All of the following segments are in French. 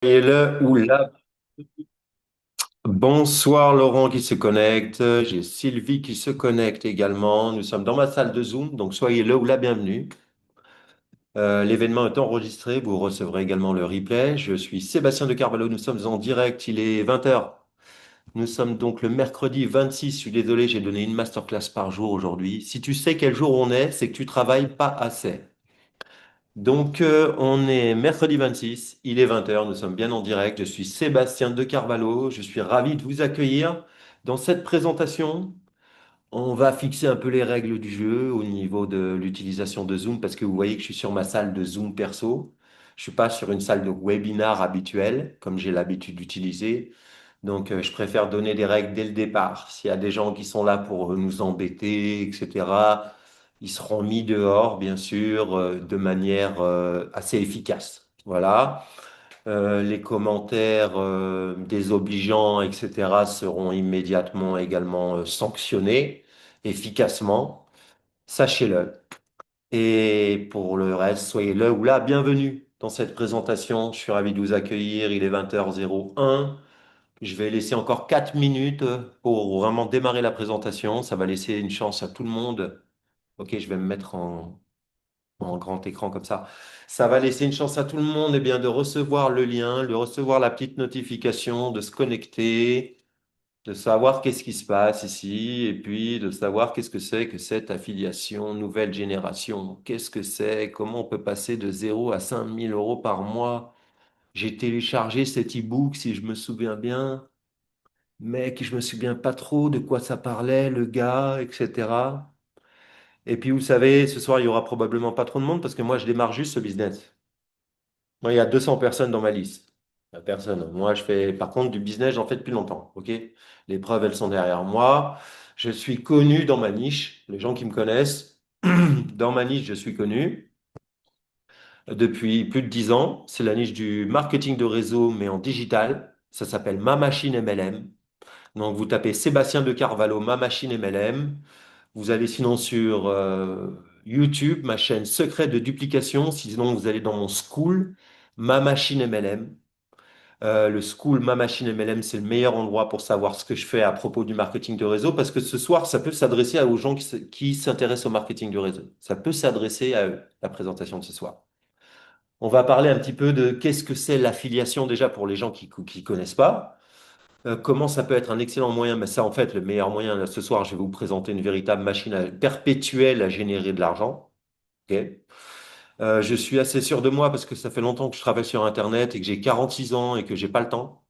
Et le ou là. Bonsoir Laurent qui se connecte, j'ai Sylvie qui se connecte également. Nous sommes dans ma salle de Zoom, donc soyez le ou la bienvenue. L'événement est enregistré, vous recevrez également le replay. Je suis Sébastien de Carvalho, nous sommes en direct, il est 20 heures. Nous sommes donc le mercredi 26. Je suis désolé, j'ai donné une masterclass par jour aujourd'hui. Si tu sais quel jour on est, c'est que tu travailles pas assez. Donc, on est mercredi 26, il est 20 heures, nous sommes bien en direct. Je suis Sébastien de Carvalho, je suis ravi de vous accueillir dans cette présentation. On va fixer un peu les règles du jeu au niveau de l'utilisation de Zoom parce que vous voyez que je suis sur ma salle de Zoom perso. Je suis pas sur une salle de webinar habituelle comme j'ai l'habitude d'utiliser. Donc, je préfère donner des règles dès le départ. S'il y a des gens qui sont là pour nous embêter, etc., ils seront mis dehors, bien sûr, de manière assez efficace. Voilà. Les commentaires désobligeants, etc., seront immédiatement également sanctionnés efficacement. Sachez-le. Et pour le reste, soyez le ou la bienvenue dans cette présentation. Je suis ravi de vous accueillir. Il est 20h01. Je vais laisser encore 4 minutes pour vraiment démarrer la présentation. Ça va laisser une chance à tout le monde. Ok, je vais me mettre en grand écran comme ça. Ça va laisser une chance à tout le monde bien, de recevoir le lien, de recevoir la petite notification, de se connecter, de savoir qu'est-ce qui se passe ici, et puis de savoir qu'est-ce que c'est que cette affiliation nouvelle génération. Qu'est-ce que c'est? Comment on peut passer de 0 à 5 000 € par mois? J'ai téléchargé cet e-book, si je me souviens bien. Mec, je me souviens pas trop de quoi ça parlait, le gars, etc. Et puis, vous savez, ce soir, il y aura probablement pas trop de monde parce que moi, je démarre juste ce business. Moi, il y a 200 personnes dans ma liste. Il y a personne. Moi, je fais, par contre, du business, j'en fais depuis longtemps. OK? Les preuves, elles sont derrière moi. Je suis connu dans ma niche. Les gens qui me connaissent, dans ma niche, je suis connu depuis plus de 10 ans. C'est la niche du marketing de réseau, mais en digital. Ça s'appelle Ma Machine MLM. Donc, vous tapez Sébastien de Carvalho, Ma Machine MLM. Vous allez sinon sur YouTube, ma chaîne Secret de duplication. Sinon, vous allez dans mon school, Ma Machine MLM. Le school Ma Machine MLM, c'est le meilleur endroit pour savoir ce que je fais à propos du marketing de réseau parce que ce soir, ça peut s'adresser aux gens qui s'intéressent au marketing de réseau. Ça peut s'adresser à eux, la présentation de ce soir. On va parler un petit peu de qu'est-ce que c'est l'affiliation déjà pour les gens qui connaissent pas. Comment ça peut être un excellent moyen? Mais ça, en fait, le meilleur moyen, là, ce soir, je vais vous présenter une véritable machine perpétuelle à générer de l'argent. Ok. Je suis assez sûr de moi parce que ça fait longtemps que je travaille sur Internet et que j'ai 46 ans et que j'ai pas le temps.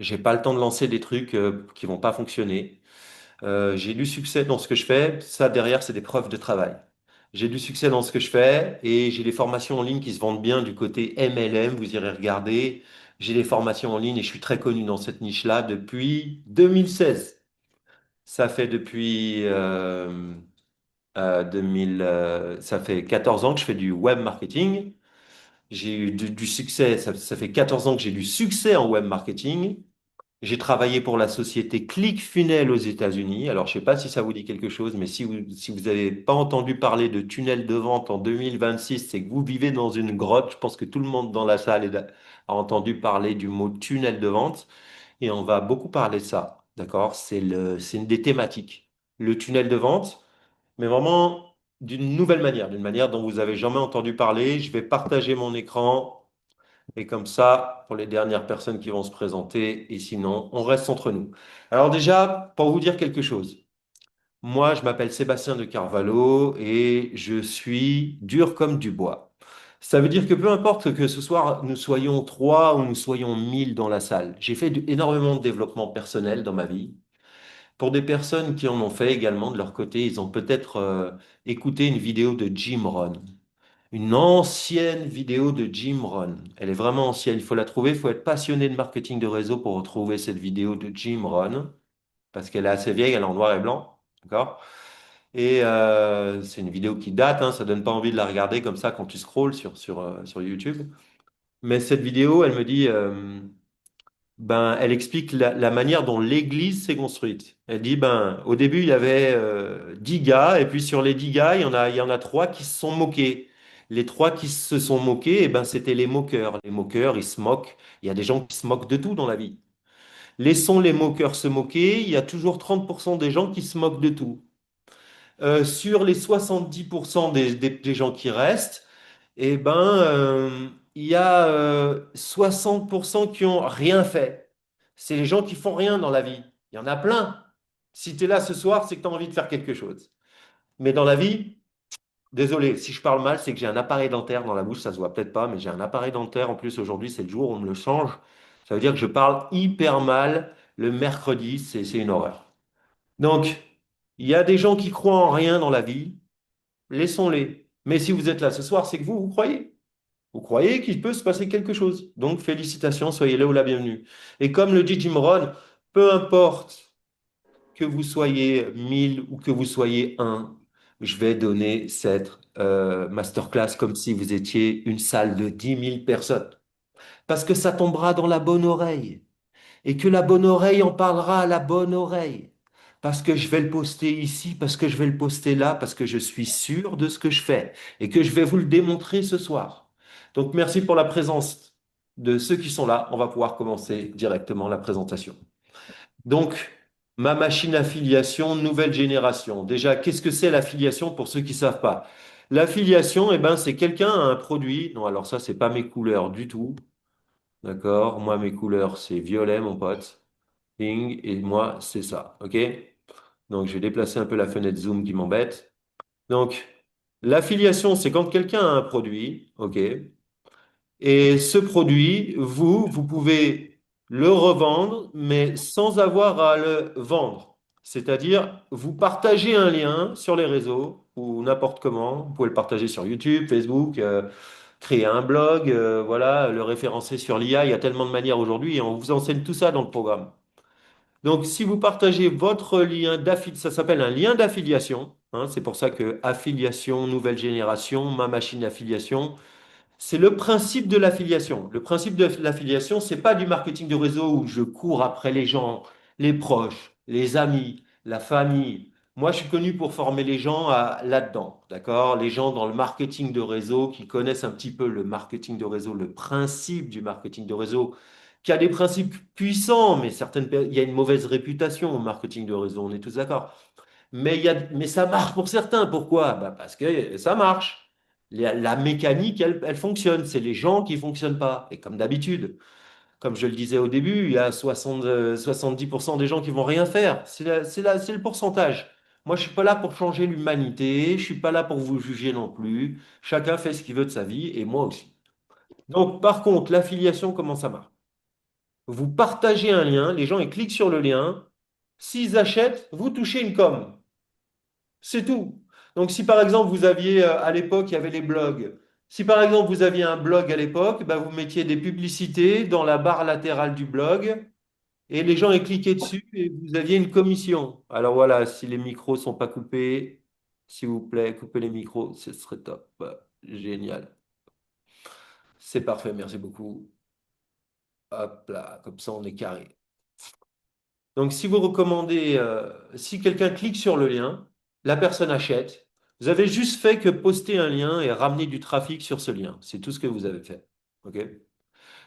J'ai pas le temps de lancer des trucs qui vont pas fonctionner. J'ai du succès dans ce que je fais. Ça, derrière, c'est des preuves de travail. J'ai du succès dans ce que je fais et j'ai des formations en ligne qui se vendent bien du côté MLM. Vous irez regarder. J'ai des formations en ligne et je suis très connu dans cette niche-là depuis 2016. Ça fait depuis 2000, ça fait 14 ans que je fais du web marketing. J'ai eu du succès. Ça fait 14 ans que j'ai du succès en web marketing. J'ai travaillé pour la société ClickFunnels aux États-Unis. Alors, je ne sais pas si ça vous dit quelque chose, mais si vous n'avez pas entendu parler de tunnel de vente en 2026, c'est que vous vivez dans une grotte. Je pense que tout le monde dans la salle a entendu parler du mot tunnel de vente et on va beaucoup parler de ça. D'accord? C'est une des thématiques. Le tunnel de vente, mais vraiment d'une nouvelle manière, d'une manière dont vous avez jamais entendu parler. Je vais partager mon écran. Et comme ça, pour les dernières personnes qui vont se présenter, et sinon, on reste entre nous. Alors déjà, pour vous dire quelque chose, moi, je m'appelle Sébastien de Carvalho et je suis dur comme du bois. Ça veut dire que peu importe que ce soir nous soyons 3 ou nous soyons 1000 dans la salle, j'ai fait énormément de développement personnel dans ma vie. Pour des personnes qui en ont fait également de leur côté, ils ont peut-être écouté une vidéo de Jim Rohn. Une ancienne vidéo de Jim Rohn. Elle est vraiment ancienne, il faut la trouver, il faut être passionné de marketing de réseau pour retrouver cette vidéo de Jim Rohn, parce qu'elle est assez vieille, elle est en noir et blanc, d'accord? Et c'est une vidéo qui date, hein, ça donne pas envie de la regarder comme ça quand tu scrolles sur YouTube. Mais cette vidéo, elle me dit, ben, elle explique la manière dont l'Église s'est construite. Elle dit, ben, au début, il y avait 10 gars, et puis sur les 10 gars, il y en a 3 qui se sont moqués. Les trois qui se sont moqués, eh ben, c'était les moqueurs. Les moqueurs, ils se moquent. Il y a des gens qui se moquent de tout dans la vie. Laissons les moqueurs se moquer. Il y a toujours 30% des gens qui se moquent de tout. Sur les 70% des gens qui restent, eh ben, il y a 60% qui ont rien fait. C'est les gens qui font rien dans la vie. Il y en a plein. Si tu es là ce soir, c'est que tu as envie de faire quelque chose. Mais dans la vie, désolé, si je parle mal, c'est que j'ai un appareil dentaire dans la bouche, ça se voit peut-être pas, mais j'ai un appareil dentaire. En plus, aujourd'hui, c'est le jour où on me le change. Ça veut dire que je parle hyper mal le mercredi, c'est une horreur. Donc, il y a des gens qui croient en rien dans la vie, laissons-les. Mais si vous êtes là ce soir, c'est que vous croyez. Vous croyez qu'il peut se passer quelque chose. Donc, félicitations, soyez là ou la bienvenue. Et comme le dit Jim Rohn, peu importe que vous soyez 1000 ou que vous soyez un, je vais donner cette masterclass comme si vous étiez une salle de 10 000 personnes. Parce que ça tombera dans la bonne oreille. Et que la bonne oreille en parlera à la bonne oreille. Parce que je vais le poster ici, parce que je vais le poster là, parce que je suis sûr de ce que je fais et que je vais vous le démontrer ce soir. Donc merci pour la présence de ceux qui sont là. On va pouvoir commencer directement la présentation. Donc, ma machine affiliation, nouvelle génération. Déjà, qu'est-ce que c'est l'affiliation pour ceux qui ne savent pas? L'affiliation, eh ben, c'est quelqu'un a un produit. Non, alors ça, c'est pas mes couleurs du tout. D'accord? Moi, mes couleurs, c'est violet, mon pote. Ping, et moi, c'est ça. OK? Donc, je vais déplacer un peu la fenêtre zoom qui m'embête. Donc, l'affiliation, c'est quand quelqu'un a un produit. OK? Et ce produit, vous pouvez le revendre, mais sans avoir à le vendre. C'est-à-dire, vous partagez un lien sur les réseaux ou n'importe comment. Vous pouvez le partager sur YouTube, Facebook, créer un blog, voilà, le référencer sur l'IA. Il y a tellement de manières aujourd'hui et on vous enseigne tout ça dans le programme. Donc, si vous partagez votre lien d'affiliation, ça s'appelle un lien d'affiliation, hein, c'est pour ça que affiliation, nouvelle génération, ma machine d'affiliation. C'est le principe de l'affiliation. Le principe de l'affiliation, c'est pas du marketing de réseau où je cours après les gens, les proches, les amis, la famille. Moi, je suis connu pour former les gens là-dedans, d'accord? Les gens dans le marketing de réseau qui connaissent un petit peu le marketing de réseau, le principe du marketing de réseau, qui a des principes puissants, mais il y a une mauvaise réputation au marketing de réseau, on est tous d'accord. Mais ça marche pour certains. Pourquoi? Bah, parce que ça marche. La mécanique, elle fonctionne. C'est les gens qui ne fonctionnent pas. Et comme d'habitude, comme je le disais au début, il y a 70% des gens qui vont rien faire. C'est le pourcentage. Moi, je suis pas là pour changer l'humanité. Je suis pas là pour vous juger non plus. Chacun fait ce qu'il veut de sa vie et moi aussi. Donc, par contre, l'affiliation, comment ça marche? Vous partagez un lien, les gens ils cliquent sur le lien. S'ils achètent, vous touchez une com. C'est tout. Donc, si par exemple vous aviez, à l'époque, il y avait les blogs. Si par exemple vous aviez un blog à l'époque, bah, vous mettiez des publicités dans la barre latérale du blog et les gens y cliquaient dessus et vous aviez une commission. Alors voilà, si les micros sont pas coupés, s'il vous plaît, coupez les micros, ce serait top. Génial. C'est parfait, merci beaucoup. Hop là, comme ça on est carré. Donc, si vous recommandez, si quelqu'un clique sur le lien, la personne achète. Vous avez juste fait que poster un lien et ramener du trafic sur ce lien. C'est tout ce que vous avez fait. OK?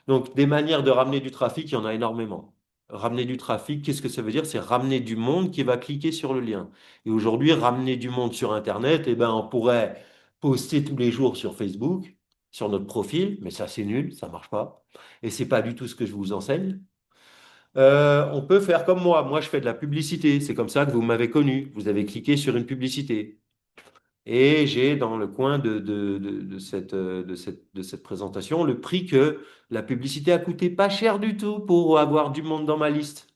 Donc, des manières de ramener du trafic, il y en a énormément. Ramener du trafic, qu'est-ce que ça veut dire? C'est ramener du monde qui va cliquer sur le lien. Et aujourd'hui, ramener du monde sur Internet, eh ben, on pourrait poster tous les jours sur Facebook, sur notre profil, mais ça, c'est nul, ça marche pas. Et c'est pas du tout ce que je vous enseigne. On peut faire comme moi. Moi, je fais de la publicité. C'est comme ça que vous m'avez connu. Vous avez cliqué sur une publicité. Et j'ai dans le coin de cette présentation le prix que la publicité a coûté pas cher du tout pour avoir du monde dans ma liste.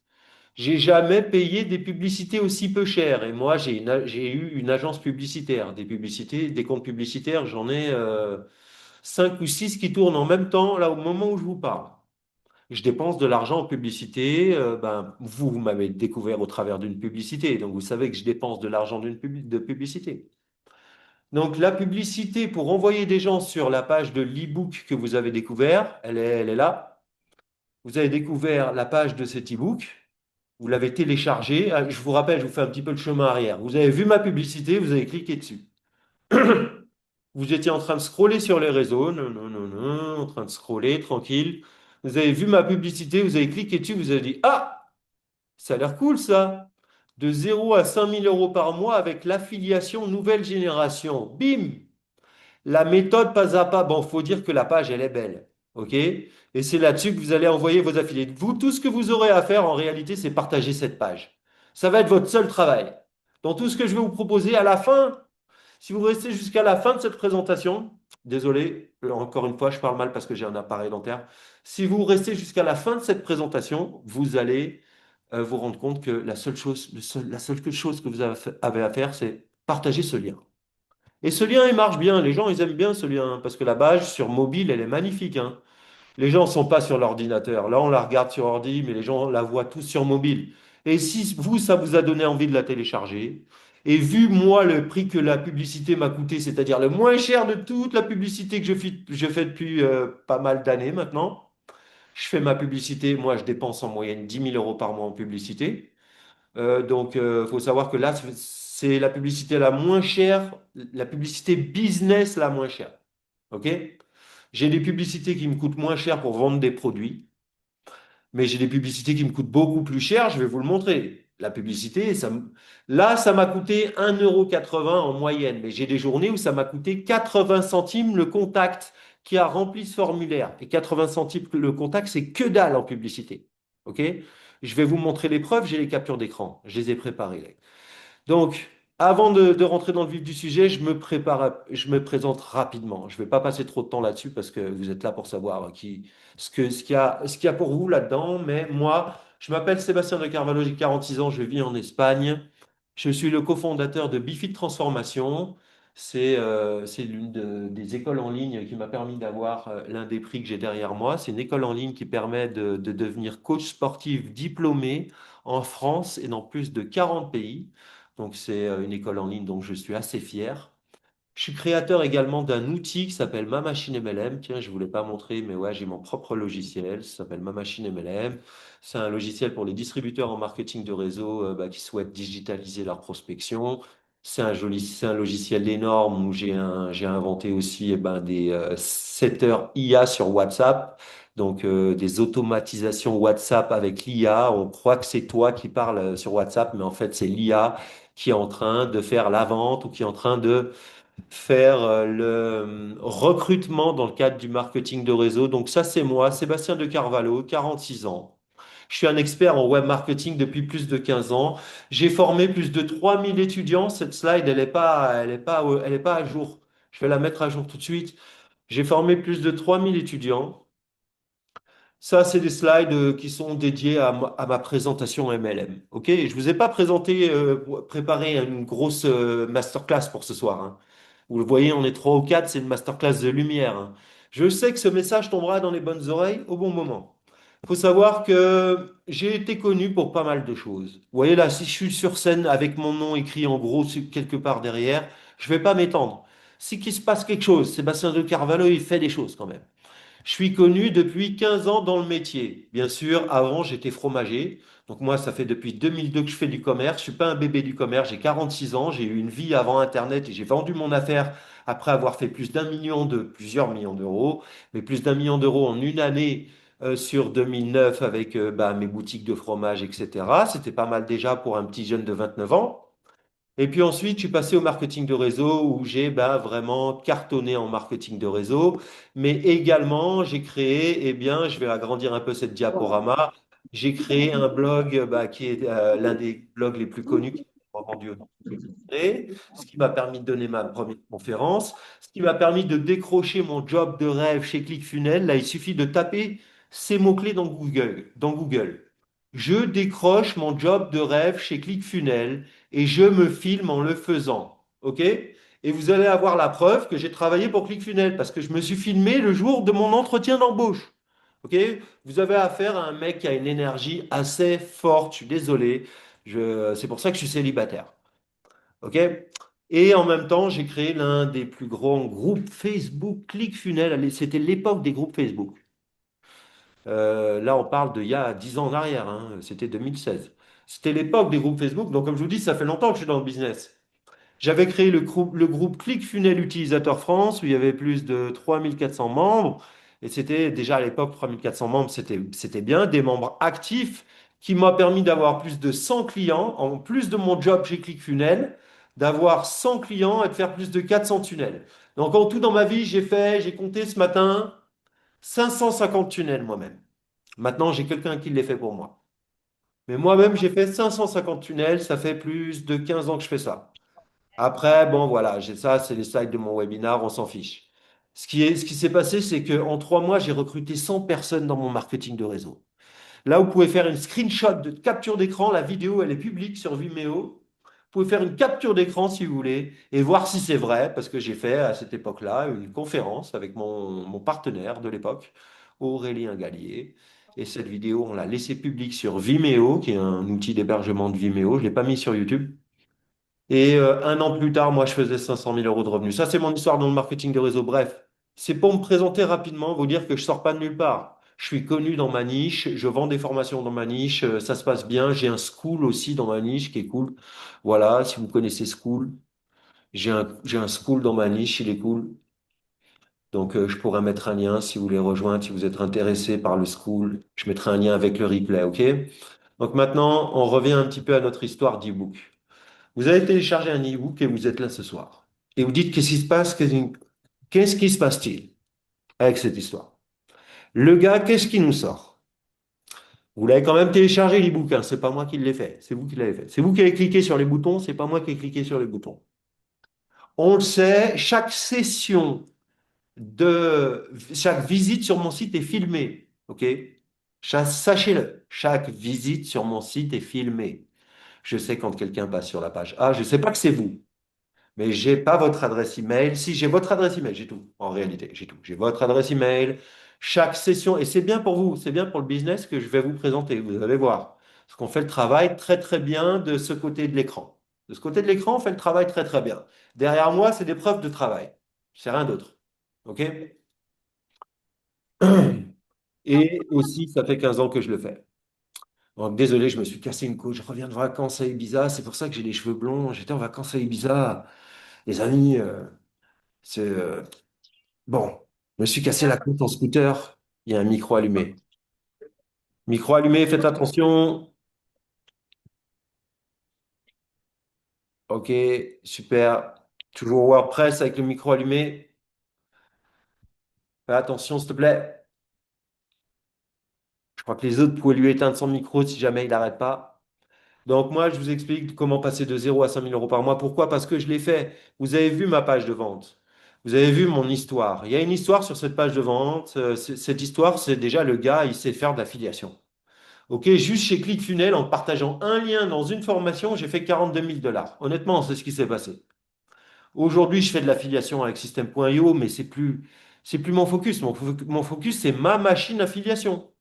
J'ai jamais payé des publicités aussi peu chères. Et moi, j'ai eu une agence publicitaire. Des publicités, des comptes publicitaires, j'en ai 5 ou 6 qui tournent en même temps, là, au moment où je vous parle. Je dépense de l'argent en publicité. Ben, vous m'avez découvert au travers d'une publicité. Donc, vous savez que je dépense de l'argent de publicité. Donc, la publicité pour envoyer des gens sur la page de l'e-book que vous avez découvert, elle est là. Vous avez découvert la page de cet e-book. Vous l'avez téléchargé. Ah, je vous rappelle, je vous fais un petit peu le chemin arrière. Vous avez vu ma publicité, vous avez cliqué dessus. Vous étiez en train de scroller sur les réseaux, non, non, non, non, en train de scroller, tranquille. Vous avez vu ma publicité, vous avez cliqué dessus, vous avez dit, ah, ça a l'air cool ça. De 0 à 5 000 € par mois avec l'affiliation nouvelle génération. Bim! La méthode pas à pas. Bon, faut dire que la page, elle est belle. OK? Et c'est là-dessus que vous allez envoyer vos affiliés. Vous, tout ce que vous aurez à faire, en réalité, c'est partager cette page. Ça va être votre seul travail. Dans tout ce que je vais vous proposer à la fin, si vous restez jusqu'à la fin de cette présentation, désolé, encore une fois, je parle mal parce que j'ai un appareil dentaire. Si vous restez jusqu'à la fin de cette présentation, vous allez vous rendre compte que la seule chose que vous avez à faire, c'est partager ce lien. Et ce lien, il marche bien. Les gens, ils aiment bien ce lien hein, parce que la page sur mobile, elle est magnifique. Hein. Les gens ne sont pas sur l'ordinateur. Là, on la regarde sur ordi, mais les gens la voient tous sur mobile. Et si vous, ça vous a donné envie de la télécharger, et vu moi le prix que la publicité m'a coûté, c'est-à-dire le moins cher de toute la publicité que je fais depuis pas mal d'années maintenant, je fais ma publicité, moi je dépense en moyenne 10 000 € par mois en publicité. Donc, il faut savoir que là, c'est la publicité la moins chère, la publicité business la moins chère. OK? J'ai des publicités qui me coûtent moins cher pour vendre des produits, mais j'ai des publicités qui me coûtent beaucoup plus cher. Je vais vous le montrer. La publicité, là, ça m'a coûté 1,80 € en moyenne, mais j'ai des journées où ça m'a coûté 80 centimes le contact qui a rempli ce formulaire. Et 80 centimes le contact, c'est que dalle en publicité. OK? Je vais vous montrer les preuves, j'ai les captures d'écran. Je les ai préparées. Donc, avant de rentrer dans le vif du sujet, je me prépare, je me présente rapidement. Je ne vais pas passer trop de temps là-dessus parce que vous êtes là pour savoir ce qu'il y a pour vous là-dedans. Mais moi, je m'appelle Sébastien de Carvalho, j'ai 46 ans, je vis en Espagne. Je suis le cofondateur de Bifid Transformation. C'est des écoles en ligne qui m'a permis d'avoir l'un des prix que j'ai derrière moi. C'est une école en ligne qui permet de devenir coach sportif diplômé en France et dans plus de 40 pays. Donc, c'est une école en ligne dont je suis assez fier. Je suis créateur également d'un outil qui s'appelle Ma Machine MLM. Tiens, je ne vous l'ai pas montré, mais ouais, j'ai mon propre logiciel. Ça s'appelle Ma Machine MLM. C'est un logiciel pour les distributeurs en marketing de réseau qui souhaitent digitaliser leur prospection. C'est un logiciel énorme où j'ai inventé aussi des setters IA sur WhatsApp. Donc, des automatisations WhatsApp avec l'IA. On croit que c'est toi qui parles sur WhatsApp, mais en fait, c'est l'IA qui est en train de faire la vente ou qui est en train de faire le recrutement dans le cadre du marketing de réseau. Donc ça, c'est moi, Sébastien de Carvalho, 46 ans. Je suis un expert en web marketing depuis plus de 15 ans. J'ai formé plus de 3 000 étudiants. Cette slide, elle est pas à jour. Je vais la mettre à jour tout de suite. J'ai formé plus de 3 000 étudiants. Ça, c'est des slides qui sont dédiés à ma présentation MLM. OK? Je vous ai pas préparé une grosse masterclass pour ce soir. Hein. Vous le voyez, on est trois ou quatre, c'est une masterclass de lumière. Hein. Je sais que ce message tombera dans les bonnes oreilles au bon moment. Il faut savoir que j'ai été connu pour pas mal de choses. Vous voyez là, si je suis sur scène avec mon nom écrit en gros quelque part derrière, je vais pas m'étendre. Si qu'il se passe quelque chose, Sébastien de Carvalho, il fait des choses quand même. Je suis connu depuis 15 ans dans le métier. Bien sûr, avant, j'étais fromager. Donc moi, ça fait depuis 2002 que je fais du commerce. Je suis pas un bébé du commerce. J'ai 46 ans. J'ai eu une vie avant Internet et j'ai vendu mon affaire après avoir fait plusieurs millions d'euros, mais plus d'1 million d'euros en une année sur 2009 avec mes boutiques de fromage, etc. C'était pas mal déjà pour un petit jeune de 29 ans. Et puis ensuite, je suis passé au marketing de réseau où j'ai vraiment cartonné en marketing de réseau. Mais également, j'ai créé, je vais agrandir un peu cette diaporama, j'ai créé un blog qui est l'un des blogs les plus connus qui est vendu ce qui m'a permis de donner ma première conférence, ce qui m'a permis de décrocher mon job de rêve chez ClickFunnels. Là, il suffit de taper ces mots-clés dans Google, dans Google. Je décroche mon job de rêve chez ClickFunnels et je me filme en le faisant. OK? Et vous allez avoir la preuve que j'ai travaillé pour ClickFunnels parce que je me suis filmé le jour de mon entretien d'embauche. OK? Vous avez affaire à un mec qui a une énergie assez forte. Je suis désolé. C'est pour ça que je suis célibataire. OK? Et en même temps, j'ai créé l'un des plus grands groupes Facebook ClickFunnels. Allez, c'était l'époque des groupes Facebook. Là, on parle d'il y a 10 ans en arrière, hein. C'était 2016. C'était l'époque des groupes Facebook. Donc, comme je vous dis, ça fait longtemps que je suis dans le business. J'avais créé le groupe ClickFunnels Utilisateur France où il y avait plus de 3400 membres. Et c'était déjà à l'époque 3400 membres, c'était bien, des membres actifs qui m'a permis d'avoir plus de 100 clients, en plus de mon job chez ClickFunnels, d'avoir 100 clients et de faire plus de 400 tunnels. Donc en tout dans ma vie, j'ai compté ce matin 550 tunnels moi-même. Maintenant, j'ai quelqu'un qui les fait pour moi. Mais moi-même, j'ai fait 550 tunnels, ça fait plus de 15 ans que je fais ça. Après, bon, voilà, j'ai ça, c'est les slides de mon webinar, on s'en fiche. Ce qui s'est passé, c'est qu'en 3 mois, j'ai recruté 100 personnes dans mon marketing de réseau. Là, vous pouvez faire une screenshot de capture d'écran. La vidéo, elle est publique sur Vimeo. Vous pouvez faire une capture d'écran si vous voulez et voir si c'est vrai, parce que j'ai fait à cette époque-là une conférence avec mon partenaire de l'époque, Aurélien Gallier. Et cette vidéo, on l'a laissée publique sur Vimeo, qui est un outil d'hébergement de Vimeo. Je ne l'ai pas mis sur YouTube. Et 1 an plus tard, moi, je faisais 500 000 euros de revenus. Ça, c'est mon histoire dans le marketing de réseau. Bref, c'est pour me présenter rapidement, vous dire que je sors pas de nulle part. Je suis connu dans ma niche, je vends des formations dans ma niche, ça se passe bien. J'ai un school aussi dans ma niche qui est cool. Voilà, si vous connaissez School, j'ai un school dans ma niche, il est cool. Donc, je pourrais mettre un lien si vous voulez rejoindre, si vous êtes intéressé par le school. Je mettrai un lien avec le replay, OK? Donc maintenant, on revient un petit peu à notre histoire d'e-book. Vous avez téléchargé un e-book et vous êtes là ce soir. Et vous dites, qu'est-ce qui se passe? Qu'est-ce qui se passe-t-il avec cette histoire? Le gars, qu'est-ce qui nous sort? Vous l'avez quand même téléchargé l'e-book, hein, c'est pas moi qui l'ai fait, c'est vous qui l'avez fait. C'est vous qui avez cliqué sur les boutons, c'est pas moi qui ai cliqué sur les boutons. On le sait, chaque visite sur mon site est filmée, ok? Sachez-le, chaque visite sur mon site est filmée. Je sais quand quelqu'un passe sur la page A, je sais pas que c'est vous. Mais j'ai pas votre adresse email. Si j'ai votre adresse email, j'ai tout. En réalité, j'ai tout. J'ai votre adresse email. Chaque session, et c'est bien pour vous, c'est bien pour le business que je vais vous présenter. Vous allez voir. Parce qu'on fait le travail très très bien de ce côté de l'écran. De ce côté de l'écran, on fait le travail très très bien. Derrière moi, c'est des preuves de travail. C'est rien d'autre. OK? Et aussi, ça fait 15 ans que je le fais. Donc, désolé, je me suis cassé une côte. Je reviens de vacances à Ibiza. C'est pour ça que j'ai les cheveux blonds. J'étais en vacances à Ibiza. Les amis, c'est bon, je me suis cassé la côte en scooter. Il y a un micro allumé. Micro allumé, faites attention. Ok, super. Toujours WordPress avec le micro allumé. Fais attention, s'il te plaît. Je crois que les autres pouvaient lui éteindre son micro si jamais il n'arrête pas. Donc moi, je vous explique comment passer de 0 à 5 000 euros par mois. Pourquoi? Parce que je l'ai fait. Vous avez vu ma page de vente. Vous avez vu mon histoire. Il y a une histoire sur cette page de vente. Cette histoire, c'est déjà le gars, il sait faire de l'affiliation. Ok, juste chez ClickFunnels, en partageant un lien dans une formation, j'ai fait 42 000 $. Honnêtement, c'est ce qui s'est passé. Aujourd'hui, je fais de l'affiliation avec System.io, mais c'est plus mon focus. Mon focus, c'est ma machine affiliation.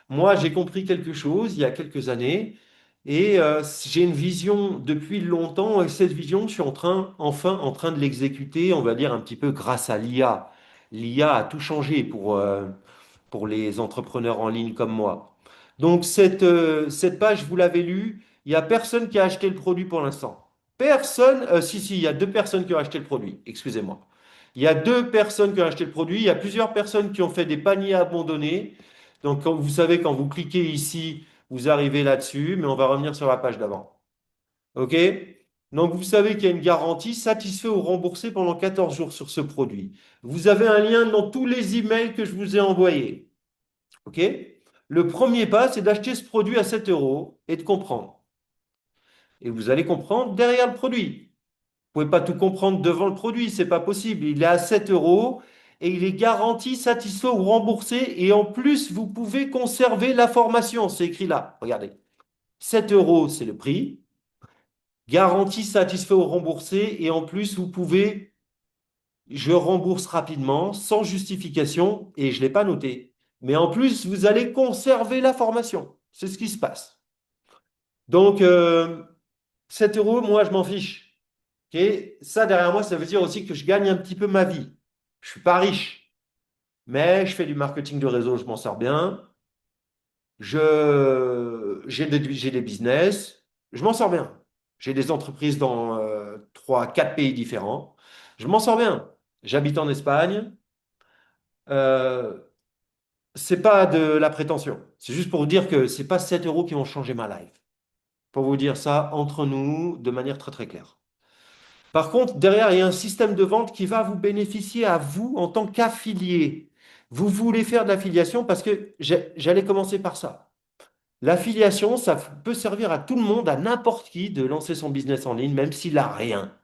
Moi, j'ai compris quelque chose il y a quelques années et j'ai une vision depuis longtemps et cette vision, je suis enfin en train de l'exécuter, on va dire un petit peu grâce à l'IA. L'IA a tout changé pour les entrepreneurs en ligne comme moi. Donc cette page, vous l'avez lue, il n'y a personne qui a acheté le produit pour l'instant. Personne, si, il y a 2 personnes qui ont acheté le produit, excusez-moi. Il y a 2 personnes qui ont acheté le produit, il y a plusieurs personnes qui ont fait des paniers abandonnés. Donc vous savez, quand vous cliquez ici, vous arrivez là-dessus, mais on va revenir sur la page d'avant. OK? Donc vous savez qu'il y a une garantie satisfait ou remboursé pendant 14 jours sur ce produit. Vous avez un lien dans tous les emails que je vous ai envoyés. OK? Le premier pas, c'est d'acheter ce produit à 7 euros et de comprendre. Et vous allez comprendre derrière le produit. Vous ne pouvez pas tout comprendre devant le produit, c'est pas possible. Il est à 7 euros et il est garanti, satisfait ou remboursé. Et en plus, vous pouvez conserver la formation. C'est écrit là. Regardez. 7 euros, c'est le prix. Garantie, satisfait ou remboursé. Et en plus, vous pouvez, je rembourse rapidement, sans justification. Et je ne l'ai pas noté. Mais en plus, vous allez conserver la formation. C'est ce qui se passe. Donc, 7 euros, moi, je m'en fiche. Ok. Ça, derrière moi, ça veut dire aussi que je gagne un petit peu ma vie. Je suis pas riche, mais je fais du marketing de réseau, je m'en sors bien. J'ai des business, je m'en sors bien. J'ai des entreprises dans trois, quatre pays différents. Je m'en sors bien. J'habite en Espagne. Euh, c'est pas de la prétention. C'est juste pour vous dire que c'est pas 7 euros qui vont changer ma life. Pour vous dire ça entre nous de manière très très claire. Par contre, derrière, il y a un système de vente qui va vous bénéficier à vous en tant qu'affilié. Vous voulez faire de l'affiliation parce que j'allais commencer par ça. L'affiliation, ça peut servir à tout le monde, à n'importe qui, de lancer son business en ligne, même s'il n'a rien.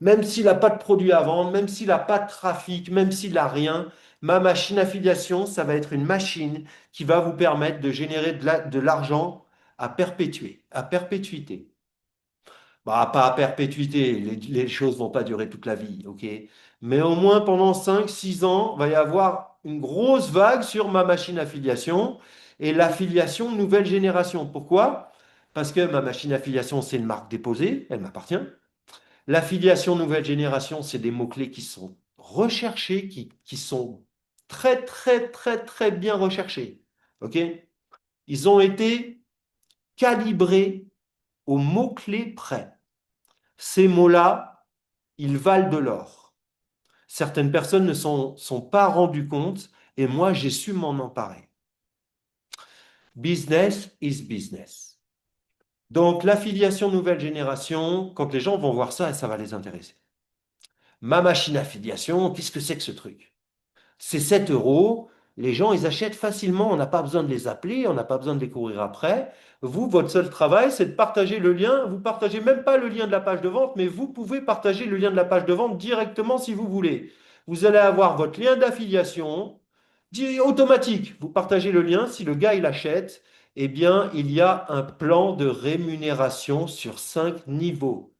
Même s'il n'a pas de produit à vendre, même s'il n'a pas de trafic, même s'il n'a rien. Ma machine affiliation, ça va être une machine qui va vous permettre de générer de l'argent à perpétuer, à perpétuité. Bah, pas à perpétuité, les choses vont pas durer toute la vie, ok? Mais au moins pendant 5, 6 ans, va y avoir une grosse vague sur ma machine affiliation et l'affiliation nouvelle génération. Pourquoi? Parce que ma machine affiliation, c'est une marque déposée, elle m'appartient. L'affiliation nouvelle génération, c'est des mots-clés qui sont recherchés, qui sont très, très, très, très bien recherchés, ok? Ils ont été calibrés aux mots-clés près. Ces mots-là, ils valent de l'or. Certaines personnes ne sont pas rendues compte et moi, j'ai su m'en emparer. Business is business. Donc, l'affiliation nouvelle génération, quand les gens vont voir ça, ça va les intéresser. Ma machine affiliation, qu'est-ce que c'est que ce truc? C'est 7 euros. Les gens, ils achètent facilement. On n'a pas besoin de les appeler, on n'a pas besoin de les courir après. Vous, votre seul travail, c'est de partager le lien. Vous partagez même pas le lien de la page de vente, mais vous pouvez partager le lien de la page de vente directement si vous voulez. Vous allez avoir votre lien d'affiliation automatique. Vous partagez le lien. Si le gars, il achète, eh bien, il y a un plan de rémunération sur 5 niveaux.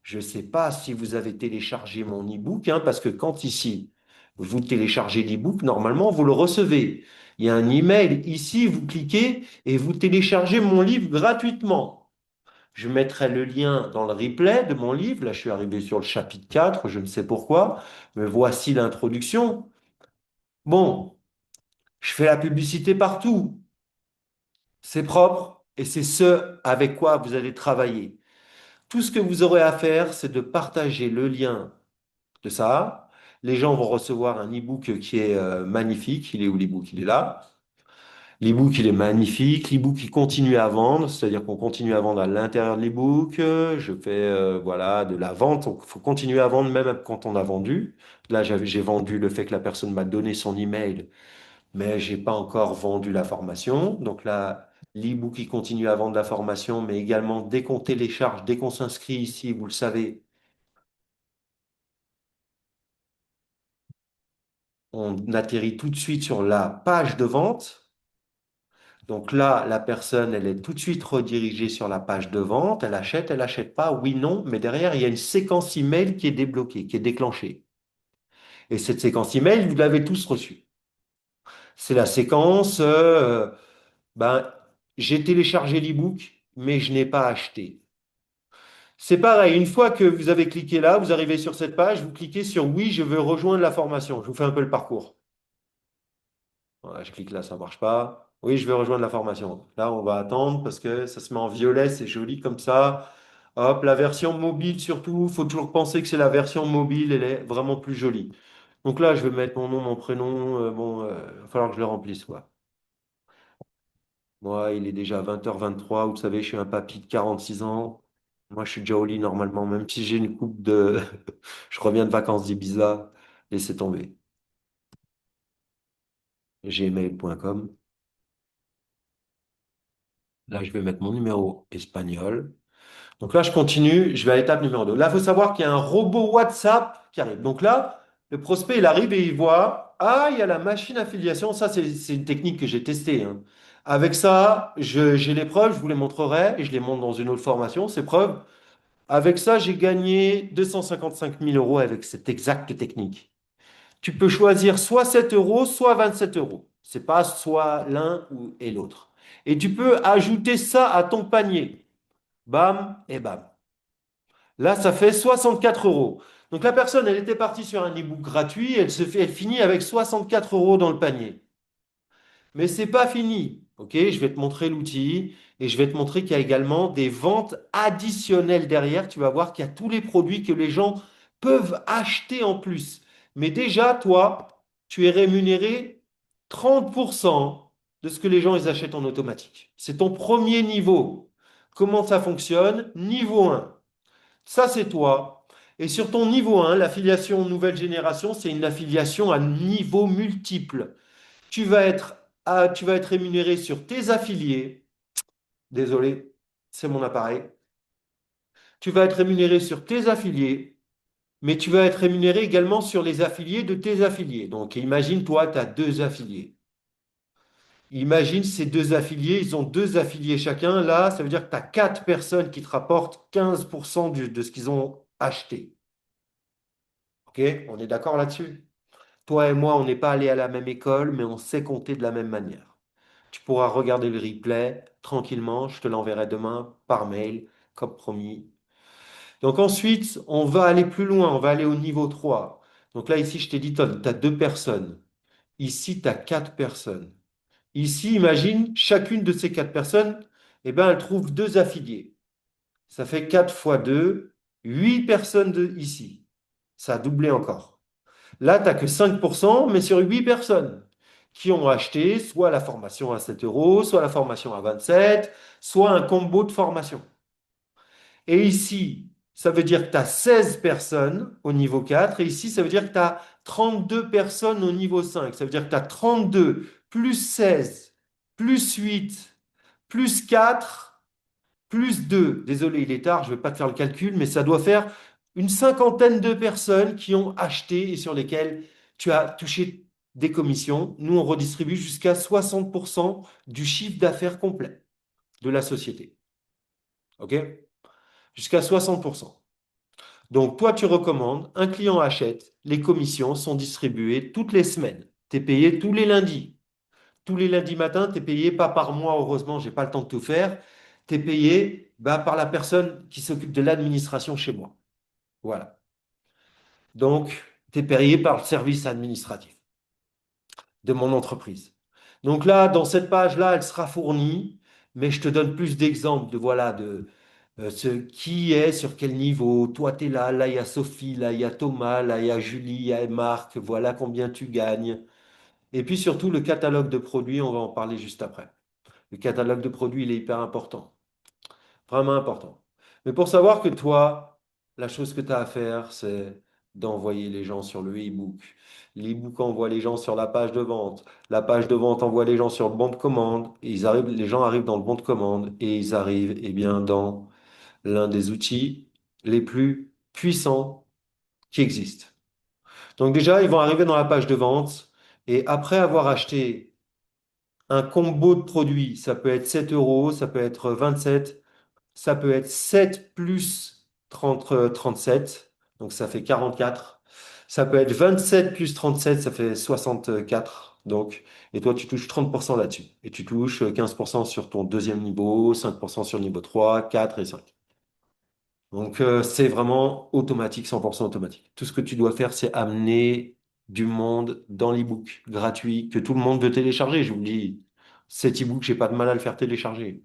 Je ne sais pas si vous avez téléchargé mon e-book, hein, parce que quand ici, vous téléchargez l'e-book, normalement, vous le recevez. Il y a un email ici, vous cliquez et vous téléchargez mon livre gratuitement. Je mettrai le lien dans le replay de mon livre. Là, je suis arrivé sur le chapitre 4, je ne sais pourquoi, mais voici l'introduction. Bon, je fais la publicité partout. C'est propre et c'est ce avec quoi vous allez travailler. Tout ce que vous aurez à faire, c'est de partager le lien de ça. Les gens vont recevoir un e-book qui est magnifique. Il est où l'e-book? Il est là. L'e-book, il est magnifique. L'e-book, il continue à vendre, c'est-à-dire qu'on continue à vendre à l'intérieur de l'e-book. Je fais voilà, de la vente. Donc, il faut continuer à vendre même quand on a vendu. Là, j'ai vendu le fait que la personne m'a donné son email, mais j'ai pas encore vendu la formation. Donc là, l'e-book, il continue à vendre la formation, mais également dès qu'on télécharge, dès qu'on s'inscrit ici, vous le savez, on atterrit tout de suite sur la page de vente. Donc là, la personne, elle est tout de suite redirigée sur la page de vente. Elle achète pas, oui, non. Mais derrière, il y a une séquence email qui est débloquée, qui est déclenchée. Et cette séquence email, vous l'avez tous reçue. C'est la séquence, ben, j'ai téléchargé l'e-book, mais je n'ai pas acheté. C'est pareil, une fois que vous avez cliqué là, vous arrivez sur cette page, vous cliquez sur oui, je veux rejoindre la formation. Je vous fais un peu le parcours. Voilà, je clique là, ça marche pas. Oui, je vais rejoindre la formation. Là, on va attendre parce que ça se met en violet, c'est joli comme ça. Hop, la version mobile surtout, il faut toujours penser que c'est la version mobile, elle est vraiment plus jolie. Donc là, je vais mettre mon nom, mon prénom. Bon, il va falloir que je le remplisse, quoi. Moi, il est déjà 20h23. Vous savez, je suis un papy de 46 ans. Moi, je suis déjà au lit normalement, même si j'ai une coupe de. Je reviens de vacances d'Ibiza. Laissez tomber. Gmail.com. Là, je vais mettre mon numéro espagnol. Donc là, je continue, je vais à l'étape numéro 2. Là, il faut savoir qu'il y a un robot WhatsApp qui arrive. Donc là, le prospect, il arrive et il voit, ah, il y a la machine affiliation. Ça, c'est une technique que j'ai testée, hein. Avec ça, j'ai les preuves, je vous les montrerai et je les montre dans une autre formation, ces preuves. Avec ça, j'ai gagné 255 000 euros avec cette exacte technique. Tu peux choisir soit 7 euros, soit 27 euros. C'est pas soit l'un ou et l'autre. Et tu peux ajouter ça à ton panier. Bam et bam. Là, ça fait 64 euros. Donc la personne, elle était partie sur un e-book gratuit, elle finit avec 64 euros dans le panier. Mais c'est pas fini. OK? Je vais te montrer l'outil et je vais te montrer qu'il y a également des ventes additionnelles derrière. Tu vas voir qu'il y a tous les produits que les gens peuvent acheter en plus. Mais déjà, toi, tu es rémunéré 30% de ce que les gens ils achètent en automatique. C'est ton premier niveau. Comment ça fonctionne? Niveau 1. Ça, c'est toi. Et sur ton niveau 1, l'affiliation nouvelle génération, c'est une affiliation à niveau multiple. Tu vas être rémunéré sur tes affiliés. Désolé, c'est mon appareil. Tu vas être rémunéré sur tes affiliés, mais tu vas être rémunéré également sur les affiliés de tes affiliés. Donc, imagine, toi, tu as deux affiliés. Imagine ces deux affiliés, ils ont deux affiliés chacun. Là, ça veut dire que tu as quatre personnes qui te rapportent 15% de ce qu'ils ont acheté. OK? On est d'accord là-dessus? Toi et moi, on n'est pas allés à la même école, mais on sait compter de la même manière. Tu pourras regarder le replay tranquillement. Je te l'enverrai demain par mail, comme promis. Donc ensuite, on va aller plus loin. On va aller au niveau 3. Donc là, ici, je t'ai dit, tu as deux personnes. Ici, tu as quatre personnes. Ici, imagine, chacune de ces quatre personnes, eh ben, elle trouve deux affiliés. Ça fait 4 fois 2, 8 personnes ici. Ça a doublé encore. Là, tu n'as que 5%, mais sur 8 personnes qui ont acheté soit la formation à 7 euros, soit la formation à 27, soit un combo de formation. Et ici, ça veut dire que tu as 16 personnes au niveau 4, et ici, ça veut dire que tu as 32 personnes au niveau 5. Ça veut dire que tu as 32 plus 16 plus 8 plus 4 plus 2. Désolé, il est tard, je ne vais pas te faire le calcul, mais ça doit faire une cinquantaine de personnes qui ont acheté et sur lesquelles tu as touché des commissions. Nous, on redistribue jusqu'à 60% du chiffre d'affaires complet de la société. OK? Jusqu'à 60%. Donc, toi, tu recommandes, un client achète, les commissions sont distribuées toutes les semaines. Tu es payé tous les lundis. Tous les lundis matins, tu es payé pas par mois, heureusement, je n'ai pas le temps de tout faire. Tu es payé par la personne qui s'occupe de l'administration chez moi. Voilà. Donc, tu es payé par le service administratif de mon entreprise. Donc là, dans cette page-là, elle sera fournie, mais je te donne plus d'exemples de voilà de ce qui est sur quel niveau. Toi, tu es là, là il y a Sophie, là il y a Thomas, là il y a Julie, il y a Marc, voilà combien tu gagnes. Et puis surtout le catalogue de produits, on va en parler juste après. Le catalogue de produits, il est hyper important. Vraiment important. Mais pour savoir que toi, la chose que tu as à faire, c'est d'envoyer les gens sur le e-book. L'e-book envoie les gens sur la page de vente. La page de vente envoie les gens sur le bon de commande. Et les gens arrivent dans le bon de commande et ils arrivent eh bien, dans l'un des outils les plus puissants qui existent. Donc déjà, ils vont arriver dans la page de vente et après avoir acheté un combo de produits, ça peut être 7 euros, ça peut être 27. Ça peut être 7 plus 30, 37, donc ça fait 44. Ça peut être 27 plus 37, ça fait 64. Donc, et toi, tu touches 30% là-dessus. Et tu touches 15% sur ton deuxième niveau, 5% sur le niveau 3, 4 et 5. Donc, c'est vraiment automatique, 100% automatique. Tout ce que tu dois faire, c'est amener du monde dans l'e-book gratuit que tout le monde veut télécharger. Je vous le dis, cet e-book, j'ai pas de mal à le faire télécharger.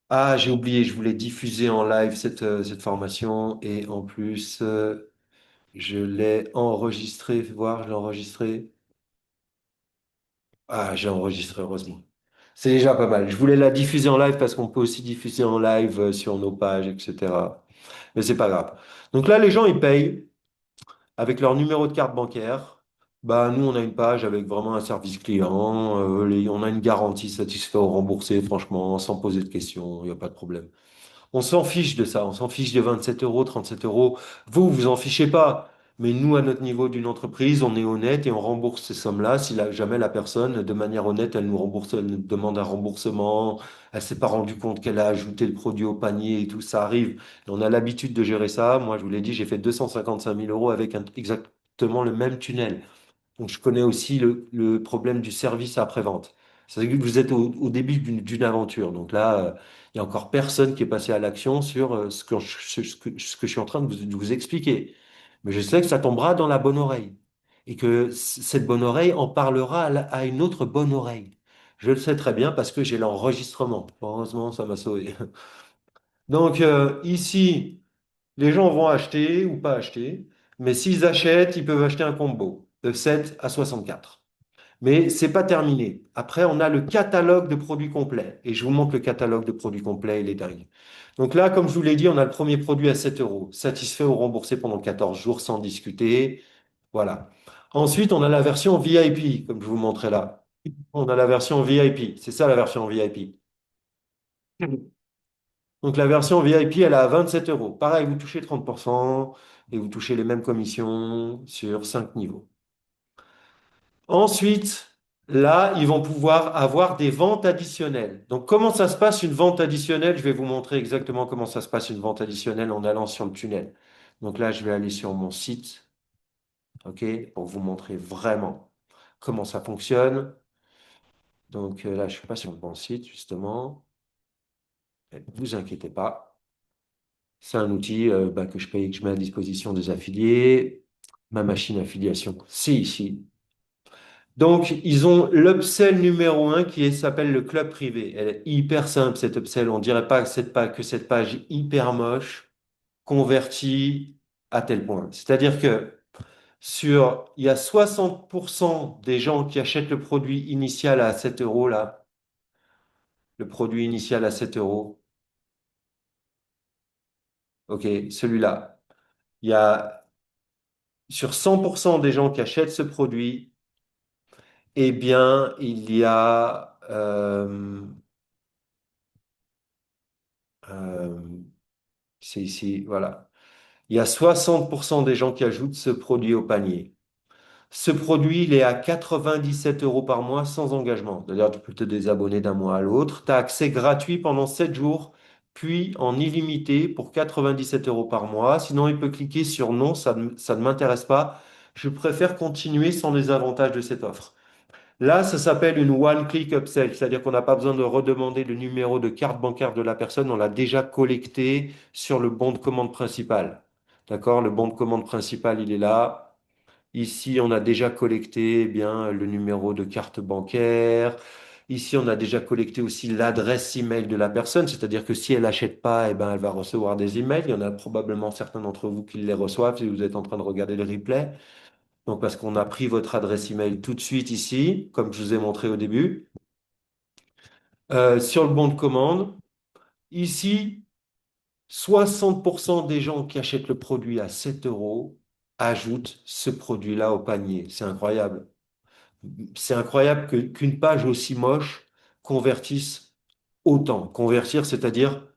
Ah, j'ai oublié, je voulais diffuser en live cette formation et en plus, je l'ai enregistré. Fais voir, je l'ai enregistré. Ah, j'ai enregistré, heureusement. C'est déjà pas mal. Je voulais la diffuser en live parce qu'on peut aussi diffuser en live sur nos pages, etc. Mais c'est pas grave. Donc là, les gens, ils payent avec leur numéro de carte bancaire. Bah, nous, on a une page avec vraiment un service client. On a une garantie satisfait ou remboursé, franchement, sans poser de questions. Il n'y a pas de problème. On s'en fiche de ça, on s'en fiche de 27 euros, 37 euros. Vous, vous en fichez pas. Mais nous, à notre niveau d'une entreprise, on est honnête et on rembourse ces sommes-là. Si jamais la personne, de manière honnête, elle nous rembourse, elle nous demande un remboursement, elle s'est pas rendue compte qu'elle a ajouté le produit au panier et tout, ça arrive. Et on a l'habitude de gérer ça. Moi, je vous l'ai dit, j'ai fait 255 000 euros avec exactement le même tunnel. Donc, je connais aussi le problème du service après-vente. C'est-à-dire que vous êtes au début d'une aventure. Donc là, il y a encore personne qui est passé à l'action sur ce que je suis en train de vous expliquer. Mais je sais que ça tombera dans la bonne oreille. Et que cette bonne oreille en parlera à une autre bonne oreille. Je le sais très bien parce que j'ai l'enregistrement. Heureusement, ça m'a sauvé. Donc ici, les gens vont acheter ou pas acheter, mais s'ils achètent, ils peuvent acheter un combo de 7 à 64. Mais c'est pas terminé. Après, on a le catalogue de produits complets. Et je vous montre le catalogue de produits complets, il est dingue. Donc là, comme je vous l'ai dit, on a le premier produit à 7 euros, satisfait ou remboursé pendant 14 jours sans discuter. Voilà. Ensuite, on a la version VIP, comme je vous montrais là. On a la version VIP. C'est ça la version VIP. Donc la version VIP, elle est à 27 euros. Pareil, vous touchez 30% et vous touchez les mêmes commissions sur 5 niveaux. Ensuite, là, ils vont pouvoir avoir des ventes additionnelles. Donc comment ça se passe une vente additionnelle? Je vais vous montrer exactement comment ça se passe une vente additionnelle en allant sur le tunnel. Donc là, je vais aller sur mon site, OK, pour vous montrer vraiment comment ça fonctionne. Donc là, je ne suis pas sur le bon site, justement. Ne vous inquiétez pas. C'est un outil que je paye, que je mets à disposition des affiliés. Ma machine affiliation, c'est ici. Donc, ils ont l'upsell numéro un s'appelle le club privé. Elle est hyper simple, cette upsell. On dirait pas que cette page hyper moche convertit à tel point. C'est-à-dire que il y a 60% des gens qui achètent le produit initial à 7 euros, là, le produit initial à 7 euros. OK, celui-là. Il y a sur 100% des gens qui achètent ce produit, eh bien, il y a euh, c'est ici, voilà. Il y a 60% des gens qui ajoutent ce produit au panier. Ce produit, il est à 97 euros par mois sans engagement. D'ailleurs, tu peux te désabonner d'un mois à l'autre. Tu as accès gratuit pendant 7 jours, puis en illimité pour 97 euros par mois. Sinon, il peut cliquer sur non, ça ne m'intéresse pas. Je préfère continuer sans les avantages de cette offre. Là, ça s'appelle une one-click upsell, c'est-à-dire qu'on n'a pas besoin de redemander le numéro de carte bancaire de la personne, on l'a déjà collecté sur le bon de commande principal. D'accord? Le bon de commande principal, il est là. Ici, on a déjà collecté eh bien le numéro de carte bancaire. Ici, on a déjà collecté aussi l'adresse email de la personne, c'est-à-dire que si elle n'achète pas, eh ben, elle va recevoir des emails. Il y en a probablement certains d'entre vous qui les reçoivent si vous êtes en train de regarder le replay. Donc, parce qu'on a pris votre adresse email tout de suite ici, comme je vous ai montré au début. Sur le bon de commande, ici, 60% des gens qui achètent le produit à 7 euros ajoutent ce produit-là au panier. C'est incroyable. C'est incroyable qu'une page aussi moche convertisse autant. Convertir, c'est-à-dire,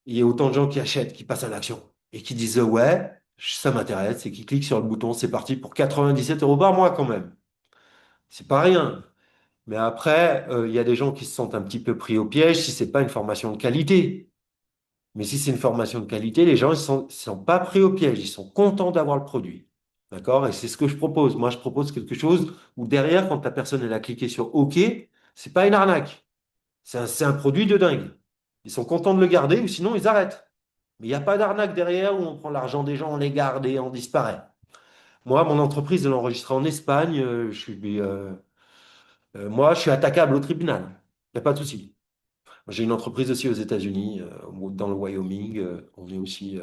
il y a autant de gens qui achètent, qui passent à l'action et qui disent ouais, ça m'intéresse et qui cliquent sur le bouton, c'est parti pour 97 euros par mois quand même. C'est pas rien. Mais après, il y a des gens qui se sentent un petit peu pris au piège si c'est pas une formation de qualité. Mais si c'est une formation de qualité, les gens ils sont pas pris au piège, ils sont contents d'avoir le produit. D'accord? Et c'est ce que je propose. Moi, je propose quelque chose où derrière, quand la personne elle a cliqué sur OK, c'est pas une arnaque. C'est un produit de dingue. Ils sont contents de le garder ou sinon ils arrêtent. Mais il n'y a pas d'arnaque derrière où on prend l'argent des gens, on les garde et on disparaît. Moi, mon entreprise, elle enregistre en Espagne. Moi, je suis attaquable au tribunal. Il n'y a pas de souci. J'ai une entreprise aussi aux États-Unis, dans le Wyoming. On est aussi,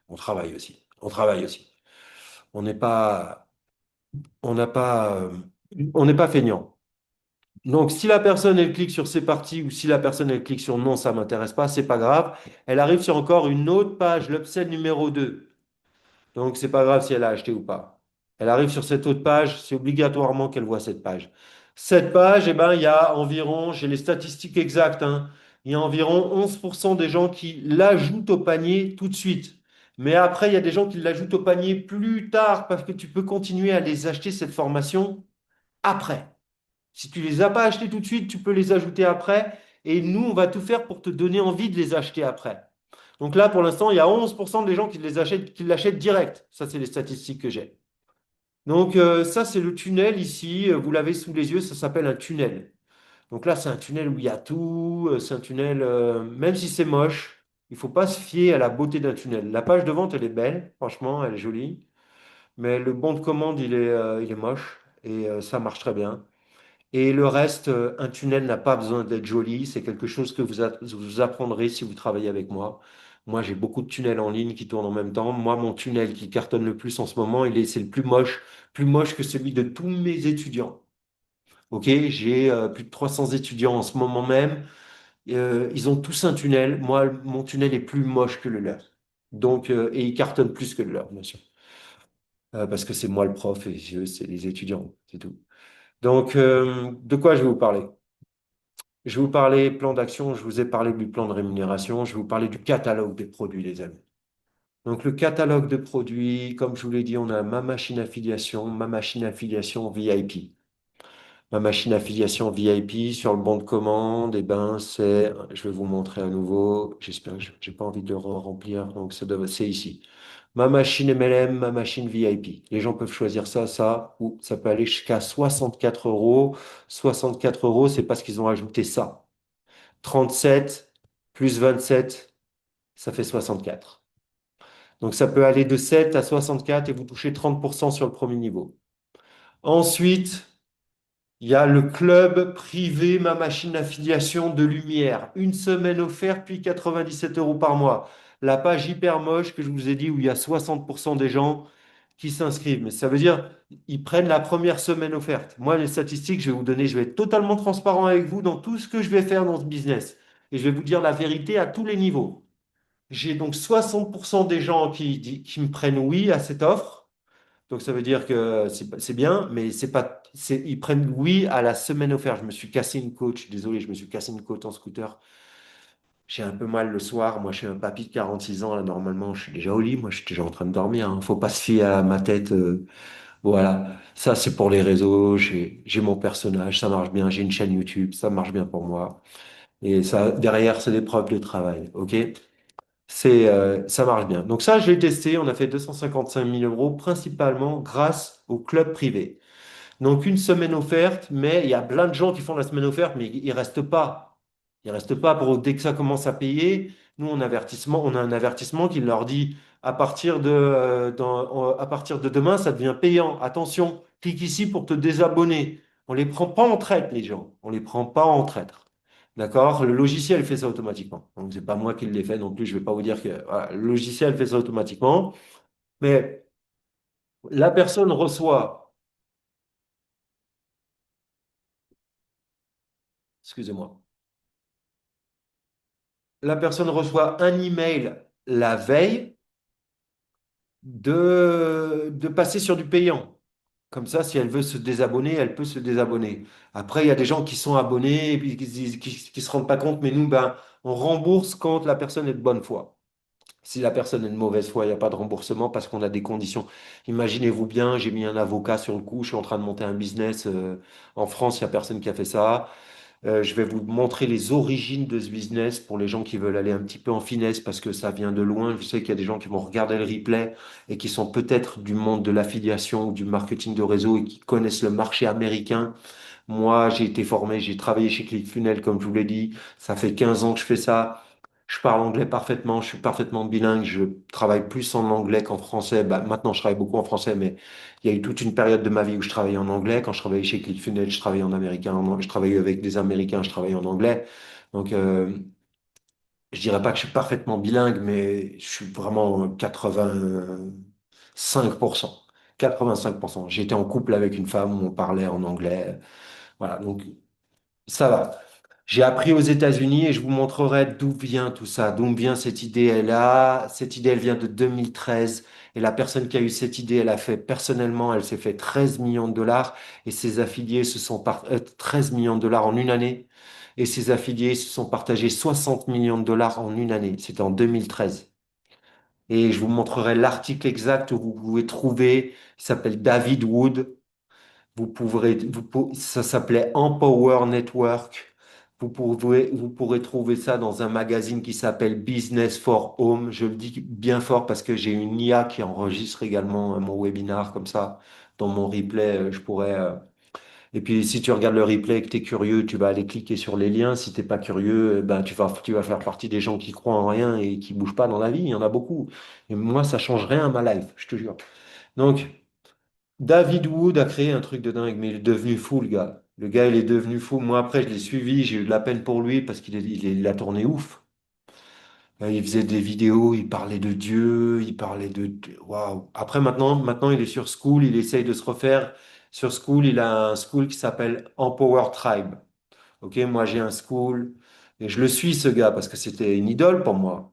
on travaille aussi. On travaille aussi. On n'est pas, on n'a pas, on n'est pas feignant. Donc, si la personne elle clique sur c'est parti ou si la personne elle clique sur non, ça m'intéresse pas, c'est pas grave. Elle arrive sur encore une autre page, l'upsell numéro 2. Donc, c'est pas grave si elle a acheté ou pas. Elle arrive sur cette autre page, c'est obligatoirement qu'elle voit cette page. Cette page, eh ben, il y a environ, j'ai les statistiques exactes, hein, il y a environ 11% des gens qui l'ajoutent au panier tout de suite. Mais après, il y a des gens qui l'ajoutent au panier plus tard parce que tu peux continuer à les acheter cette formation après. Si tu les as pas achetés tout de suite, tu peux les ajouter après. Et nous, on va tout faire pour te donner envie de les acheter après. Donc là, pour l'instant, il y a 11% des gens qui les achètent, qui l'achètent direct. Ça, c'est les statistiques que j'ai. Donc ça, c'est le tunnel ici. Vous l'avez sous les yeux, ça s'appelle un tunnel. Donc là, c'est un tunnel où il y a tout. C'est un tunnel, même si c'est moche, il faut pas se fier à la beauté d'un tunnel. La page de vente, elle est belle, franchement, elle est jolie. Mais le bon de commande, il est moche. Et ça marche très bien. Et le reste, un tunnel n'a pas besoin d'être joli. C'est quelque chose que vous apprendrez si vous travaillez avec moi. Moi, j'ai beaucoup de tunnels en ligne qui tournent en même temps. Moi, mon tunnel qui cartonne le plus en ce moment, c'est le plus moche que celui de tous mes étudiants. OK, j'ai plus de 300 étudiants en ce moment même. Ils ont tous un tunnel. Moi, mon tunnel est plus moche que le leur. Donc, et il cartonne plus que le leur, bien sûr. Parce que c'est moi le prof et eux, c'est les étudiants, c'est tout. Donc, de quoi je vais vous parler? Je vais vous parler plan d'action, je vous ai parlé du plan de rémunération, je vais vous parler du catalogue des produits, les amis. Donc, le catalogue de produits, comme je vous l'ai dit, on a ma machine affiliation VIP. Ma machine affiliation VIP sur le bon de commande, eh ben, je vais vous montrer à nouveau, j'espère que j'ai pas envie de le remplir, donc c'est ici. Ma machine MLM, ma machine VIP. Les gens peuvent choisir ça, ou ça peut aller jusqu'à 64 euros. 64 euros, c'est parce qu'ils ont ajouté ça. 37 plus 27, ça fait 64. Donc ça peut aller de 7 à 64 et vous touchez 30% sur le premier niveau. Ensuite, il y a le club privé, ma machine d'affiliation de Lumière. Une semaine offerte, puis 97 euros par mois. La page hyper moche que je vous ai dit où il y a 60% des gens qui s'inscrivent. Mais ça veut dire ils prennent la première semaine offerte. Moi, les statistiques, je vais vous donner, je vais être totalement transparent avec vous dans tout ce que je vais faire dans ce business. Et je vais vous dire la vérité à tous les niveaux. J'ai donc 60% des gens qui me prennent oui à cette offre. Donc ça veut dire que c'est bien, mais c'est pas, ils prennent oui à la semaine offerte. Je me suis cassé une côte, je suis désolé, je me suis cassé une côte en scooter. J'ai un peu mal le soir. Moi, je suis un papy de 46 ans. Là, normalement, je suis déjà au lit. Moi, je suis déjà en train de dormir. Hein. Faut pas se fier à ma tête. Voilà. Ça, c'est pour les réseaux. J'ai mon personnage. Ça marche bien. J'ai une chaîne YouTube. Ça marche bien pour moi. Et ça, derrière, c'est des preuves de travail. OK? Ça marche bien. Donc ça, je l'ai testé. On a fait 255 000 euros, principalement grâce au club privé. Donc une semaine offerte, mais il y a plein de gens qui font la semaine offerte, mais ils restent pas. Ils restent pas pour dès que ça commence à payer. Nous, on a un avertissement qui leur dit à partir de demain, ça devient payant. Attention, clique ici pour te désabonner. On les prend pas en traite, les gens. On les prend pas en traître. D'accord? Le logiciel fait ça automatiquement. Donc c'est pas moi qui l'ai fait non plus. Je vais pas vous dire que voilà, le logiciel fait ça automatiquement. Mais la personne reçoit, excusez-moi. La personne reçoit un email la veille de passer sur du payant. Comme ça, si elle veut se désabonner, elle peut se désabonner. Après, il y a des gens qui sont abonnés et puis qui se rendent pas compte, mais nous, ben, on rembourse quand la personne est de bonne foi. Si la personne est de mauvaise foi, il n'y a pas de remboursement parce qu'on a des conditions. Imaginez-vous bien, j'ai mis un avocat sur le coup, je suis en train de monter un business. En France, il n'y a personne qui a fait ça. Je vais vous montrer les origines de ce business pour les gens qui veulent aller un petit peu en finesse parce que ça vient de loin. Je sais qu'il y a des gens qui vont regarder le replay et qui sont peut-être du monde de l'affiliation ou du marketing de réseau et qui connaissent le marché américain. Moi, j'ai été formé, j'ai travaillé chez ClickFunnels, comme je vous l'ai dit. Ça fait 15 ans que je fais ça. Je parle anglais parfaitement, je suis parfaitement bilingue. Je travaille plus en anglais qu'en français. Bah, maintenant, je travaille beaucoup en français, mais il y a eu toute une période de ma vie où je travaillais en anglais. Quand je travaillais chez ClickFunnels, je travaillais en américain. Je travaillais avec des Américains, je travaillais en anglais. Donc, je dirais pas que je suis parfaitement bilingue, mais je suis vraiment 85%. 85%. J'étais en couple avec une femme où on parlait en anglais. Voilà, donc ça va. J'ai appris aux États-Unis et je vous montrerai d'où vient tout ça, d'où vient cette idée. Cette idée, elle vient de 2013 et la personne qui a eu cette idée, elle a fait personnellement, elle s'est fait 13 millions de dollars et ses affiliés 13 millions de dollars en une année et ses affiliés se sont partagés 60 millions de dollars en une année. C'était en 2013. Et je vous montrerai l'article exact où vous pouvez trouver, il s'appelle David Wood. Ça s'appelait Empower Network. Vous pourrez trouver ça dans un magazine qui s'appelle Business for Home. Je le dis bien fort parce que j'ai une IA qui enregistre également mon webinar comme ça. Dans mon replay, je pourrais. Et puis, si tu regardes le replay et que tu es curieux, tu vas aller cliquer sur les liens. Si t'es pas curieux, ben, tu vas faire partie des gens qui croient en rien et qui bougent pas dans la vie. Il y en a beaucoup. Et moi, ça change rien à ma life, je te jure. Donc, David Wood a créé un truc de dingue, mais il est devenu fou, le gars. Le gars, il est devenu fou. Moi, après, je l'ai suivi, j'ai eu de la peine pour lui parce qu'il a tourné ouf. Il faisait des vidéos, il parlait de Dieu, il parlait Waouh. Après, maintenant, il est sur School, il essaye de se refaire. Sur School, il a un school qui s'appelle Empower Tribe. Ok, moi, j'ai un school et je le suis, ce gars, parce que c'était une idole pour moi.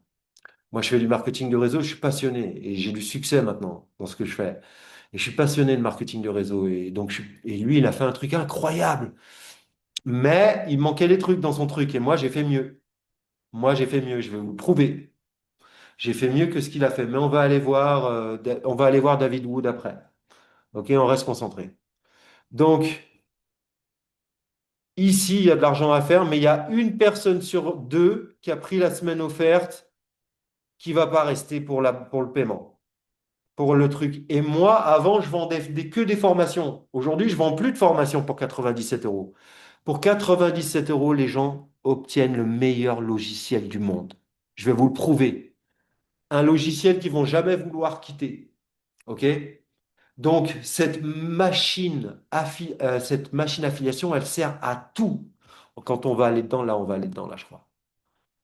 Moi, je fais du marketing de réseau, je suis passionné et j'ai du succès maintenant dans ce que je fais. Et je suis passionné de marketing de réseau. Et donc, et lui, il a fait un truc incroyable. Mais il manquait des trucs dans son truc. Et moi, j'ai fait mieux. Moi, j'ai fait mieux. Je vais vous le prouver. J'ai fait mieux que ce qu'il a fait. Mais on va aller voir David Wood après. OK, on reste concentré. Donc, ici, il y a de l'argent à faire, mais il y a une personne sur deux qui a pris la semaine offerte qui va pas rester pour le paiement, pour le truc. Et moi, avant, je vendais que des formations. Aujourd'hui, je vends plus de formations pour 97 euros. Pour 97 euros, les gens obtiennent le meilleur logiciel du monde. Je vais vous le prouver. Un logiciel qu'ils vont jamais vouloir quitter. OK? Donc, cette machine affiliation, elle sert à tout. Quand on va aller dedans, là, on va aller dedans, là, je crois.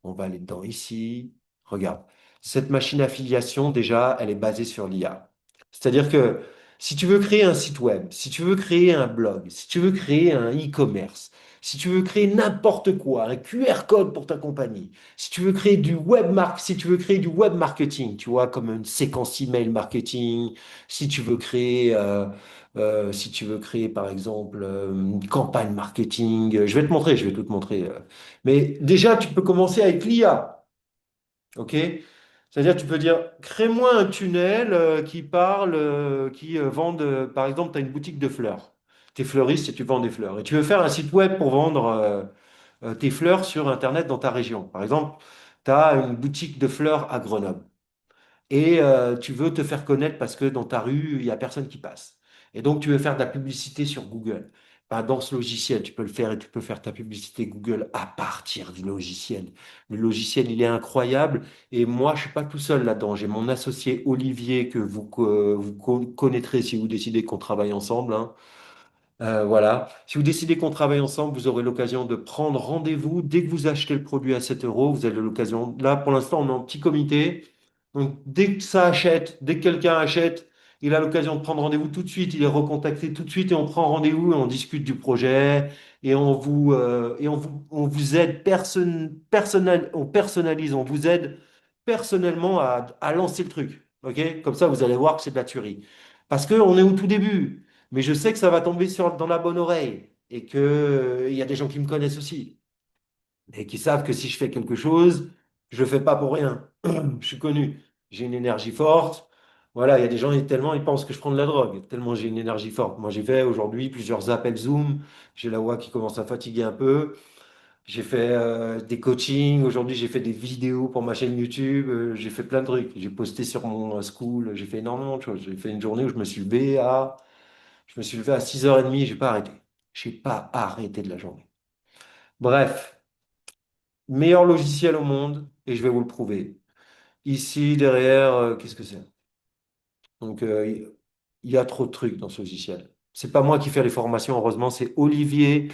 On va aller dedans ici. Regarde. Cette machine affiliation, déjà, elle est basée sur l'IA. C'est-à-dire que si tu veux créer un site web, si tu veux créer un blog, si tu veux créer un e-commerce, si tu veux créer n'importe quoi, un QR code pour ta compagnie, si tu veux créer si tu veux créer du web marketing, tu vois, comme une séquence email marketing, si tu veux créer par exemple une campagne marketing, je vais te montrer, je vais tout te montrer. Mais déjà, tu peux commencer avec l'IA. OK? C'est-à-dire, tu peux dire, crée-moi un tunnel qui vende, par exemple, tu as une boutique de fleurs. Tu es fleuriste et tu vends des fleurs. Et tu veux faire un site web pour vendre tes fleurs sur Internet dans ta région. Par exemple, tu as une boutique de fleurs à Grenoble et tu veux te faire connaître parce que dans ta rue, il n'y a personne qui passe. Et donc, tu veux faire de la publicité sur Google. Ben, dans ce logiciel, tu peux le faire et tu peux faire ta publicité Google à partir du logiciel. Le logiciel, il est incroyable et moi, je suis pas tout seul là-dedans. J'ai mon associé Olivier que vous connaîtrez si vous décidez qu'on travaille ensemble, hein. Voilà. Si vous décidez qu'on travaille ensemble, vous aurez l'occasion de prendre rendez-vous dès que vous achetez le produit à 7 euros. Vous avez l'occasion. Là, pour l'instant, on est en petit comité. Donc, dès que ça achète, dès que quelqu'un achète, il a l'occasion de prendre rendez-vous tout de suite. Il est recontacté tout de suite et on prend rendez-vous et on discute du projet et on vous aide on personnalise, on vous aide personnellement à lancer le truc. OK? Comme ça, vous allez voir que c'est de la tuerie. Parce qu'on est au tout début. Mais je sais que ça va tomber dans la bonne oreille et que, il y a des gens qui me connaissent aussi et qui savent que si je fais quelque chose, je le fais pas pour rien. Je suis connu. J'ai une énergie forte. Voilà, il y a des gens, tellement ils pensent que je prends de la drogue, tellement j'ai une énergie forte. Moi, j'ai fait aujourd'hui plusieurs appels Zoom. J'ai la voix qui commence à fatiguer un peu. J'ai fait des coachings. Aujourd'hui, j'ai fait des vidéos pour ma chaîne YouTube. J'ai fait plein de trucs. J'ai posté sur mon school. J'ai fait énormément de choses. J'ai fait une journée où je me suis levé à 6h30, j'ai pas arrêté. J'ai pas arrêté de la journée. Bref, meilleur logiciel au monde, et je vais vous le prouver. Ici, derrière, qu'est-ce que c'est? Donc, il y a trop de trucs dans ce logiciel. C'est pas moi qui fais les formations, heureusement, c'est Olivier,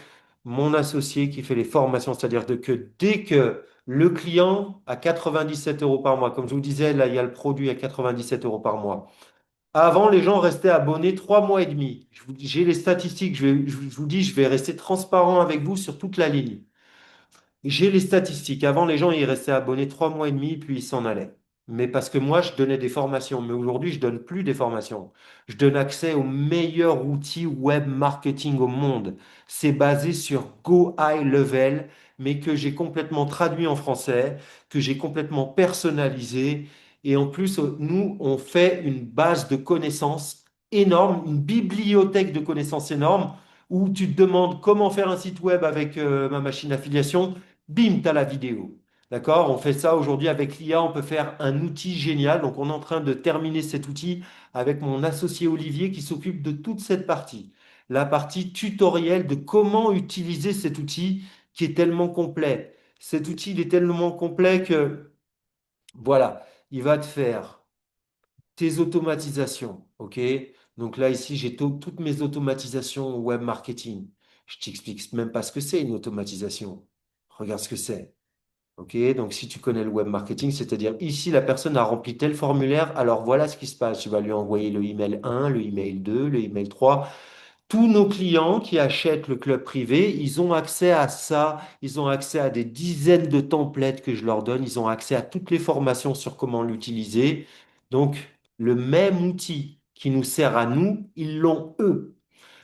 mon associé, qui fait les formations. C'est-à-dire que dès que le client a 97 euros par mois, comme je vous disais, là, il y a le produit à 97 euros par mois. Avant, les gens restaient abonnés 3 mois et demi. J'ai les statistiques, je vous dis, je vais rester transparent avec vous sur toute la ligne. J'ai les statistiques. Avant, les gens, ils restaient abonnés 3 mois et demi, puis ils s'en allaient. Mais parce que moi, je donnais des formations. Mais aujourd'hui, je donne plus des formations. Je donne accès au meilleur outil web marketing au monde. C'est basé sur Go High Level, mais que j'ai complètement traduit en français, que j'ai complètement personnalisé. Et en plus, nous, on fait une base de connaissances énorme, une bibliothèque de connaissances énorme, où tu te demandes comment faire un site web avec ma machine d'affiliation. Bim, tu as la vidéo. D'accord? On fait ça aujourd'hui avec l'IA, on peut faire un outil génial. Donc, on est en train de terminer cet outil avec mon associé Olivier qui s'occupe de toute cette partie. La partie tutoriel de comment utiliser cet outil qui est tellement complet. Cet outil, il est tellement complet que, voilà, il va te faire tes automatisations. OK? Donc là, ici, j'ai toutes mes automatisations web marketing. Je t'explique même pas ce que c'est une automatisation. Regarde ce que c'est. OK? Donc, si tu connais le web marketing, c'est-à-dire ici, la personne a rempli tel formulaire, alors voilà ce qui se passe. Tu vas lui envoyer le email 1, le email 2, le email 3. Tous nos clients qui achètent le club privé, ils ont accès à ça. Ils ont accès à des dizaines de templates que je leur donne. Ils ont accès à toutes les formations sur comment l'utiliser. Donc, le même outil qui nous sert à nous, ils l'ont eux.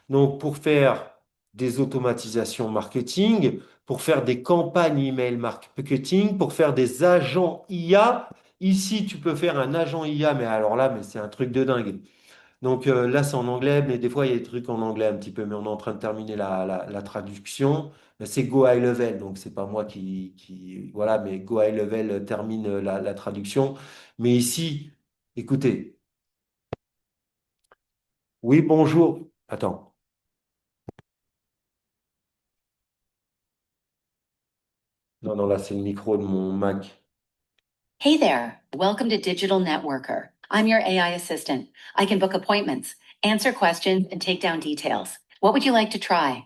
Donc, pour faire des automatisations marketing, pour faire des campagnes email marketing, pour faire des agents IA. Ici, tu peux faire un agent IA, mais alors là, mais c'est un truc de dingue. Donc là, c'est en anglais, mais des fois, il y a des trucs en anglais un petit peu, mais on est en train de terminer la traduction. Mais c'est Go High Level, donc c'est pas moi voilà, mais Go High Level termine la traduction. Mais ici, écoutez, oui, bonjour. Attends, non, non, là, c'est le micro de mon Mac. Hey there, welcome to Digital Networker. I'm your AI assistant. I can book appointments, answer questions, and take down details. What would you like to try?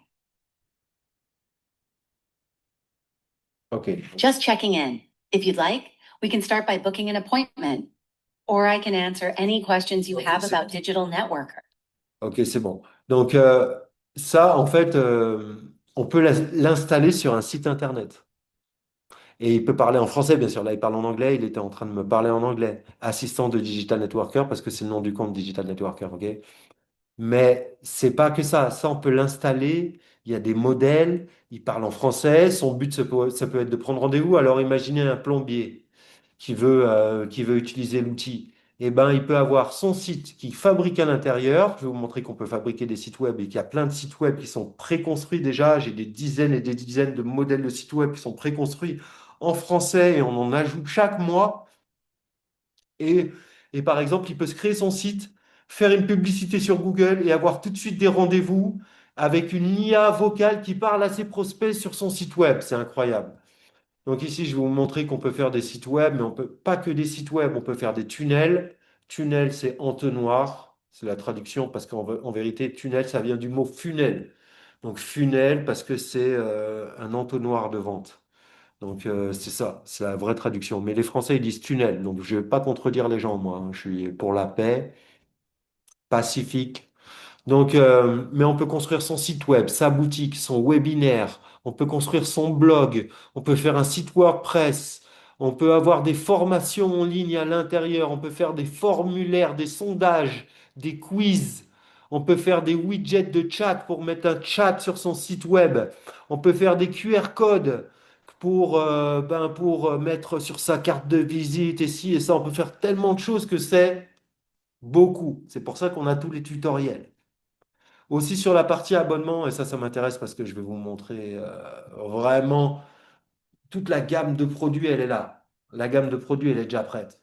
OK. Just checking in. If you'd like, we can start by booking an appointment, or I can answer any questions you have about Digital Networker. OK, c'est bon. Donc, ça, en fait, on peut l'installer sur un site internet. Et il peut parler en français, bien sûr. Là, il parle en anglais. Il était en train de me parler en anglais. Assistant de Digital Networker, parce que c'est le nom du compte Digital Networker, OK? Mais c'est pas que ça. Ça, on peut l'installer. Il y a des modèles. Il parle en français. Son but, ça peut être de prendre rendez-vous. Alors, imaginez un plombier qui veut utiliser l'outil. Eh ben, il peut avoir son site qui fabrique à l'intérieur. Je vais vous montrer qu'on peut fabriquer des sites web et qu'il y a plein de sites web qui sont préconstruits déjà. J'ai des dizaines et des dizaines de modèles de sites web qui sont préconstruits en français et on en ajoute chaque mois. Et, et par exemple, il peut se créer son site, faire une publicité sur Google et avoir tout de suite des rendez-vous avec une IA vocale qui parle à ses prospects sur son site web. C'est incroyable. Donc ici, je vais vous montrer qu'on peut faire des sites web, mais on peut pas que des sites web, on peut faire des tunnels. Tunnel, c'est entonnoir, c'est la traduction parce qu'en vérité, tunnel, ça vient du mot funnel. Donc funnel parce que c'est un entonnoir de vente. Donc c'est ça, c'est la vraie traduction. Mais les Français, ils disent tunnel, donc je vais pas contredire les gens, moi, hein. Je suis pour la paix, pacifique. Donc, mais on peut construire son site web, sa boutique, son webinaire, on peut construire son blog, on peut faire un site WordPress, on peut avoir des formations en ligne à l'intérieur, on peut faire des formulaires, des sondages, des quiz, on peut faire des widgets de chat pour mettre un chat sur son site web, on peut faire des QR codes pour mettre sur sa carte de visite et ci et ça, on peut faire tellement de choses que c'est beaucoup. C'est pour ça qu'on a tous les tutoriels. Aussi sur la partie abonnement, et ça m'intéresse parce que je vais vous montrer vraiment toute la gamme de produits, elle est là. La gamme de produits, elle est déjà prête.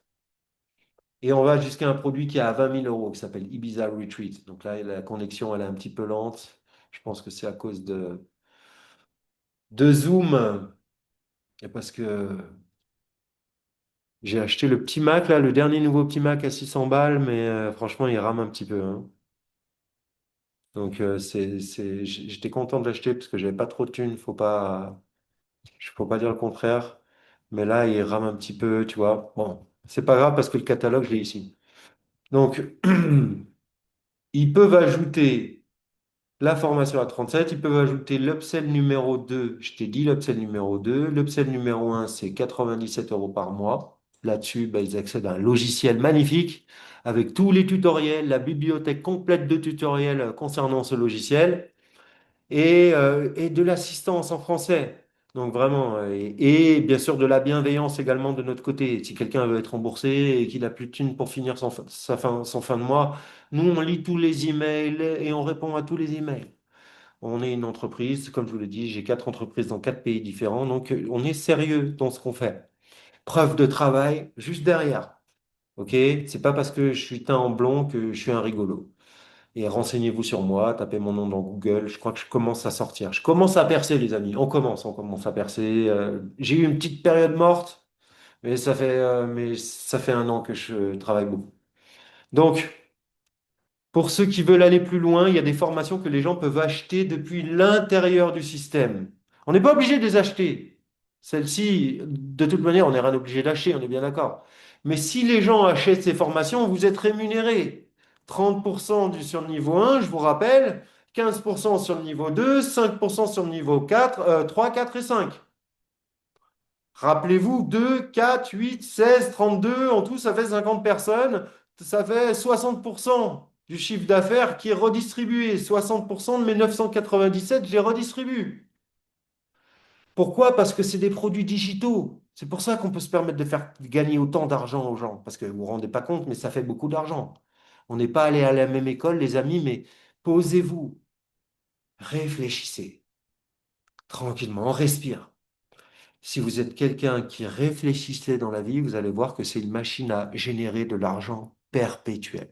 Et on va jusqu'à un produit qui est à 20 000 euros, qui s'appelle Ibiza Retreat. Donc là, la connexion, elle est un petit peu lente. Je pense que c'est à cause de Zoom. Et parce que j'ai acheté le petit Mac, là, le dernier nouveau petit Mac à 600 balles, mais franchement, il rame un petit peu, hein. Donc, j'étais content de l'acheter parce que j'avais pas trop de thunes. Faut pas dire le contraire. Mais là, il rame un petit peu, tu vois. Bon, c'est pas grave parce que le catalogue, je l'ai ici. Donc, ils peuvent ajouter la formation à 37, ils peuvent ajouter l'upsell numéro 2. Je t'ai dit l'upsell numéro 2. L'upsell numéro 1, c'est 97 euros par mois. Là-dessus, bah, ils accèdent à un logiciel magnifique avec tous les tutoriels, la bibliothèque complète de tutoriels concernant ce logiciel et de l'assistance en français. Donc vraiment, et bien sûr de la bienveillance également de notre côté. Si quelqu'un veut être remboursé et qu'il n'a plus de thunes pour finir son fin de mois, nous, on lit tous les emails et on répond à tous les emails. On est une entreprise, comme je vous l'ai dit, j'ai 4 entreprises dans 4 pays différents, donc on est sérieux dans ce qu'on fait. Preuve de travail juste derrière. OK? C'est pas parce que je suis teint en blond que je suis un rigolo. Et renseignez-vous sur moi, tapez mon nom dans Google. Je crois que je commence à sortir. Je commence à percer, les amis. On commence à percer. J'ai eu une petite période morte, mais ça fait 1 an que je travaille beaucoup. Donc, Pour ceux qui veulent aller plus loin, il y a des formations que les gens peuvent acheter depuis l'intérieur du système. On n'est pas obligé de les acheter. Celles-ci, de toute manière, on n'est rien obligé d'acheter, on est bien d'accord. Mais si les gens achètent ces formations, vous êtes rémunérés. 30% sur le niveau 1, je vous rappelle, 15% sur le niveau 2, 5% sur le niveau 4, 3, 4 et 5. Rappelez-vous, 2, 4, 8, 16, 32, en tout, ça fait 50 personnes, ça fait 60% du chiffre d'affaires qui est redistribué. 60% de mes 997, je les redistribue. Pourquoi? Parce que c'est des produits digitaux. C'est pour ça qu'on peut se permettre de faire gagner autant d'argent aux gens. Parce que vous ne vous rendez pas compte, mais ça fait beaucoup d'argent. On n'est pas allé à la même école, les amis, mais posez-vous, réfléchissez tranquillement, on respire. Si vous êtes quelqu'un qui réfléchissait dans la vie, vous allez voir que c'est une machine à générer de l'argent perpétuel.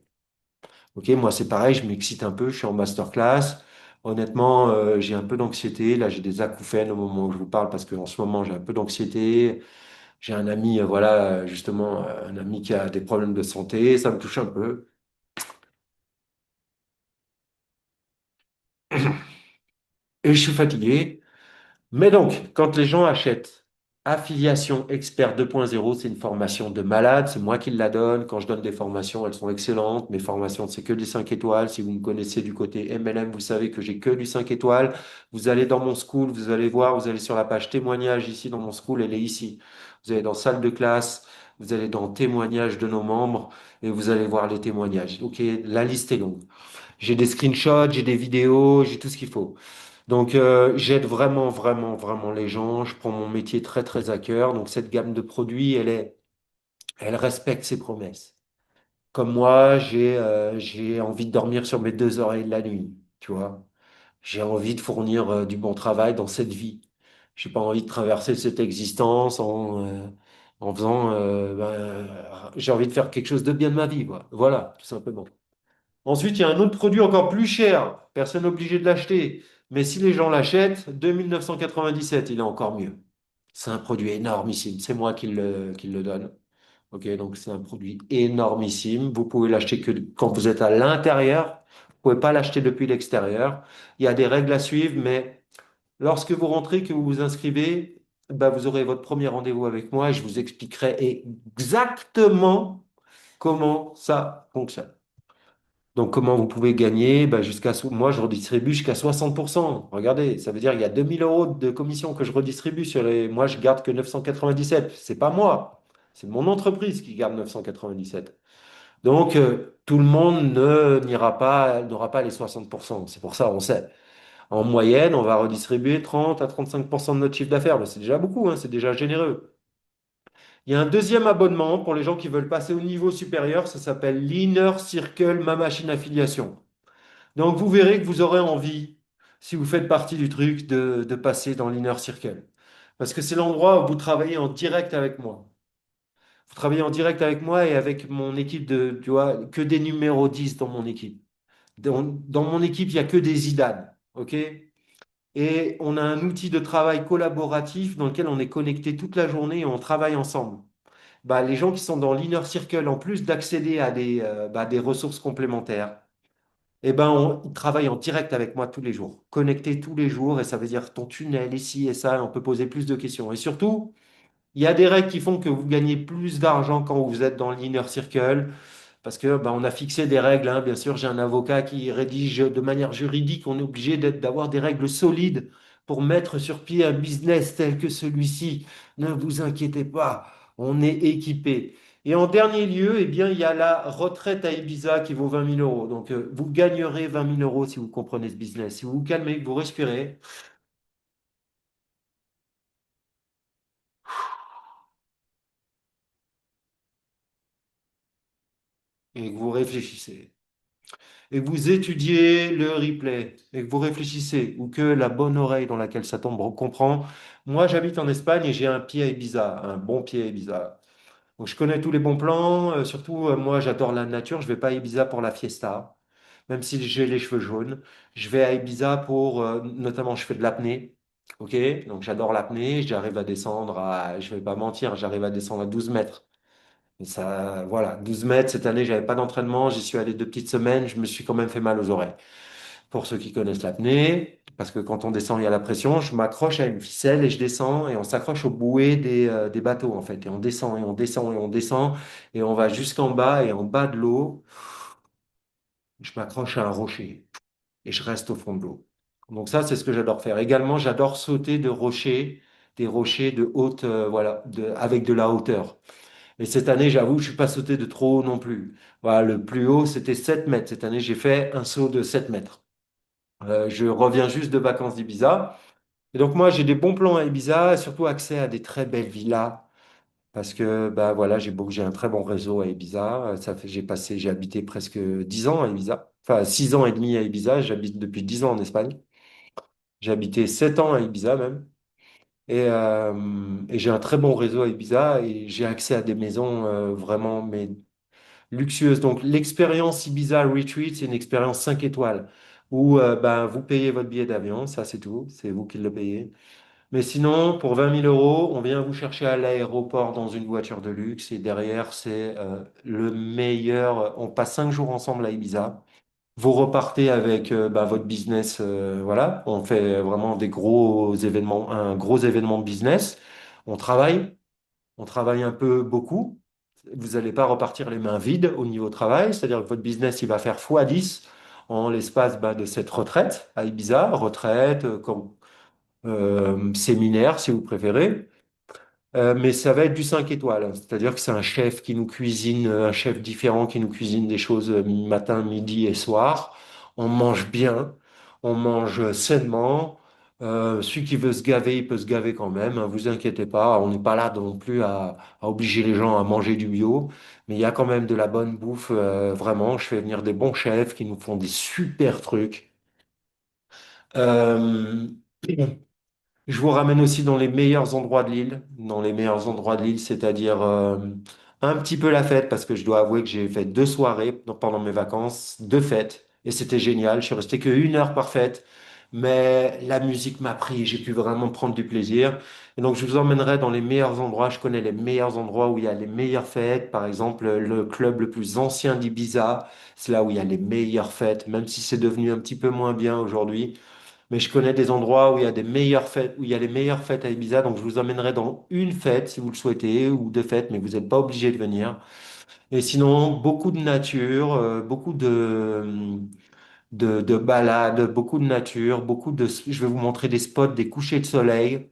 Ok, moi c'est pareil, je m'excite un peu, je suis en masterclass. Honnêtement, j'ai un peu d'anxiété. Là, j'ai des acouphènes au moment où je vous parle parce qu'en ce moment, j'ai un peu d'anxiété. J'ai un ami, voilà, justement, un ami qui a des problèmes de santé. Ça me touche un peu. Et je suis fatigué. Mais donc, quand les gens achètent Affiliation Expert 2.0, c'est une formation de malade, c'est moi qui la donne. Quand je donne des formations, elles sont excellentes. Mes formations, c'est que du 5 étoiles. Si vous me connaissez du côté MLM, vous savez que j'ai que du 5 étoiles. Vous allez dans mon school, vous allez voir, vous allez sur la page témoignage ici dans mon school, elle est ici. Vous allez dans salle de classe, vous allez dans témoignages de nos membres et vous allez voir les témoignages. Ok, la liste est longue. J'ai des screenshots, j'ai des vidéos, j'ai tout ce qu'il faut. Donc, j'aide vraiment, vraiment, vraiment les gens. Je prends mon métier très, très à cœur. Donc, cette gamme de produits, elle respecte ses promesses. Comme moi, j'ai envie de dormir sur mes deux oreilles la nuit, tu vois. J'ai envie de fournir du bon travail dans cette vie. J'ai pas envie de traverser cette existence en faisant, j'ai envie de faire quelque chose de bien de ma vie, quoi. Voilà, tout simplement. Ensuite, il y a un autre produit encore plus cher. Personne n'est obligé de l'acheter. Mais si les gens l'achètent, 2997, il est encore mieux. C'est un produit énormissime. C'est moi qui le donne. Ok, donc c'est un produit énormissime. Vous pouvez l'acheter que quand vous êtes à l'intérieur. Vous pouvez pas l'acheter depuis l'extérieur. Il y a des règles à suivre, mais lorsque vous rentrez, que vous vous inscrivez, ben, vous aurez votre premier rendez-vous avec moi et je vous expliquerai exactement comment ça fonctionne. Donc, comment vous pouvez gagner? Ben, moi, je redistribue jusqu'à 60%. Regardez, ça veut dire qu'il y a 2 000 € de commission que je redistribue sur les. Moi, je garde que 997. C'est pas moi. C'est mon entreprise qui garde 997. Donc, tout le monde n'aura pas les 60%. C'est pour ça, on sait. En moyenne, on va redistribuer 30 à 35% de notre chiffre d'affaires. Ben, c'est déjà beaucoup, hein, c'est déjà généreux. Il y a un deuxième abonnement pour les gens qui veulent passer au niveau supérieur. Ça s'appelle l'Inner Circle, ma machine affiliation. Donc, vous verrez que vous aurez envie, si vous faites partie du truc, de passer dans l'Inner Circle. Parce que c'est l'endroit où vous travaillez en direct avec moi. Vous travaillez en direct avec moi et avec mon équipe tu vois, que des numéros 10 dans mon équipe. Dans mon équipe, il n'y a que des Zidane, OK? Et on a un outil de travail collaboratif dans lequel on est connecté toute la journée et on travaille ensemble. Bah, les gens qui sont dans l'Inner Circle, en plus d'accéder à des ressources complémentaires, eh ben, ils travaillent en direct avec moi tous les jours, connectés tous les jours, et ça veut dire ton tunnel ici et ça, on peut poser plus de questions. Et surtout, il y a des règles qui font que vous gagnez plus d'argent quand vous êtes dans l'inner circle, parce que ben, on a fixé des règles, hein. Bien sûr, j'ai un avocat qui rédige de manière juridique, on est obligé d'avoir des règles solides pour mettre sur pied un business tel que celui-ci. Ne vous inquiétez pas, on est équipé. Et en dernier lieu, eh bien, il y a la retraite à Ibiza qui vaut 20 000 €. Donc, vous gagnerez 20 000 € si vous comprenez ce business. Si vous vous calmez, que vous respirez et que vous réfléchissez. Et que vous étudiez le replay et que vous réfléchissez, ou que la bonne oreille dans laquelle ça tombe comprend. Moi, j'habite en Espagne et j'ai un pied à Ibiza, un bon pied à Ibiza. Donc, je connais tous les bons plans. Surtout, moi, j'adore la nature. Je vais pas à Ibiza pour la fiesta, même si j'ai les cheveux jaunes. Je vais à Ibiza pour, notamment, je fais de l'apnée. OK? Donc, j'adore l'apnée. J'arrive à descendre je vais pas mentir, j'arrive à descendre à 12 mètres. Et ça, voilà, 12 mètres, cette année, j'avais pas d'entraînement, j'y suis allé 2 petites semaines, je me suis quand même fait mal aux oreilles. Pour ceux qui connaissent l'apnée, parce que quand on descend, il y a la pression, je m'accroche à une ficelle et je descends et on s'accroche aux bouées des bateaux en fait. Et on descend et on descend et on descend et on va jusqu'en bas et en bas de l'eau, je m'accroche à un rocher et je reste au fond de l'eau. Donc ça, c'est ce que j'adore faire. Également, j'adore sauter de rochers, des rochers de haute, voilà, avec de la hauteur. Et cette année, j'avoue, je suis pas sauté de trop haut non plus. Voilà, le plus haut, c'était 7 mètres. Cette année, j'ai fait un saut de 7 mètres. Je reviens juste de vacances d'Ibiza. Et donc moi, j'ai des bons plans à Ibiza, surtout accès à des très belles villas, parce que bah voilà, j'ai un très bon réseau à Ibiza. J'ai habité presque 10 ans à Ibiza, enfin 6 ans et demi à Ibiza. J'habite depuis 10 ans en Espagne. J'ai habité 7 ans à Ibiza même. Et j'ai un très bon réseau à Ibiza et j'ai accès à des maisons vraiment mais luxueuses. Donc l'expérience Ibiza Retreat, c'est une expérience 5 étoiles où ben, vous payez votre billet d'avion, ça c'est tout, c'est vous qui le payez. Mais sinon, pour 20 000 euros, on vient vous chercher à l'aéroport dans une voiture de luxe et derrière, c'est le meilleur. On passe 5 jours ensemble à Ibiza. Vous repartez avec bah, votre business. Voilà, on fait vraiment des gros événements, un gros événement de business. On travaille, on travaille un peu beaucoup. Vous n'allez pas repartir les mains vides au niveau travail, c'est-à-dire que votre business, il va faire x10 en l'espace bah, de cette retraite à Ibiza, retraite, séminaire si vous préférez. Mais ça va être du 5 étoiles, hein. C'est-à-dire que c'est un chef qui nous cuisine, un chef différent qui nous cuisine des choses matin, midi et soir. On mange bien, on mange sainement. Celui qui veut se gaver, il peut se gaver quand même, hein, vous inquiétez pas, on n'est pas là non plus à obliger les gens à manger du bio, mais il y a quand même de la bonne bouffe, vraiment. Je fais venir des bons chefs qui nous font des super trucs. Euh, Je vous ramène aussi dans les meilleurs endroits de l'île, dans les meilleurs endroits de l'île, c'est-à-dire un petit peu la fête, parce que je dois avouer que j'ai fait 2 soirées pendant mes vacances, 2 fêtes, et c'était génial. Je suis resté que 1 heure par fête, mais la musique m'a pris, j'ai pu vraiment prendre du plaisir. Et donc je vous emmènerai dans les meilleurs endroits. Je connais les meilleurs endroits où il y a les meilleures fêtes. Par exemple, le club le plus ancien d'Ibiza, c'est là où il y a les meilleures fêtes, même si c'est devenu un petit peu moins bien aujourd'hui. Mais je connais des endroits où il y a des meilleures fêtes, où il y a les meilleures fêtes à Ibiza. Donc, je vous emmènerai dans une fête si vous le souhaitez, ou 2 fêtes, mais vous n'êtes pas obligé de venir. Et sinon, beaucoup de nature, beaucoup de balades, beaucoup de nature, je vais vous montrer des spots, des couchers de soleil.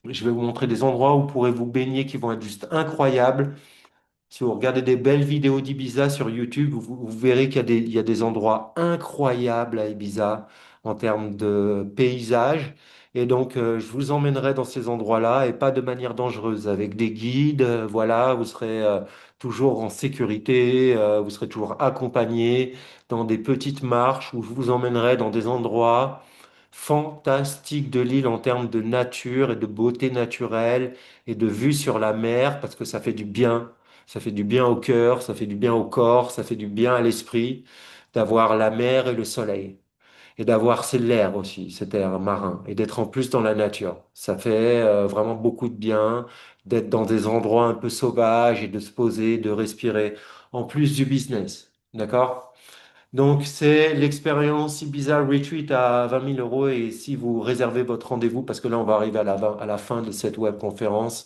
Je vais vous montrer des endroits où vous pourrez vous baigner qui vont être juste incroyables. Si vous regardez des belles vidéos d'Ibiza sur YouTube, vous verrez il y a des endroits incroyables à Ibiza en termes de paysages. Et donc, je vous emmènerai dans ces endroits-là et pas de manière dangereuse, avec des guides. Voilà, vous serez toujours en sécurité, vous serez toujours accompagné dans des petites marches où je vous emmènerai dans des endroits fantastiques de l'île en termes de nature et de beauté naturelle et de vue sur la mer, parce que ça fait du bien. Ça fait du bien au cœur, ça fait du bien au corps, ça fait du bien à l'esprit d'avoir la mer et le soleil. Et d'avoir c'est l'air aussi, cet air marin, et d'être en plus dans la nature. Ça fait vraiment beaucoup de bien d'être dans des endroits un peu sauvages et de se poser, de respirer, en plus du business. D'accord? Donc, c'est l'expérience Ibiza Retreat à 20 000 euros. Et si vous réservez votre rendez-vous, parce que là, on va arriver à la fin de cette webconférence,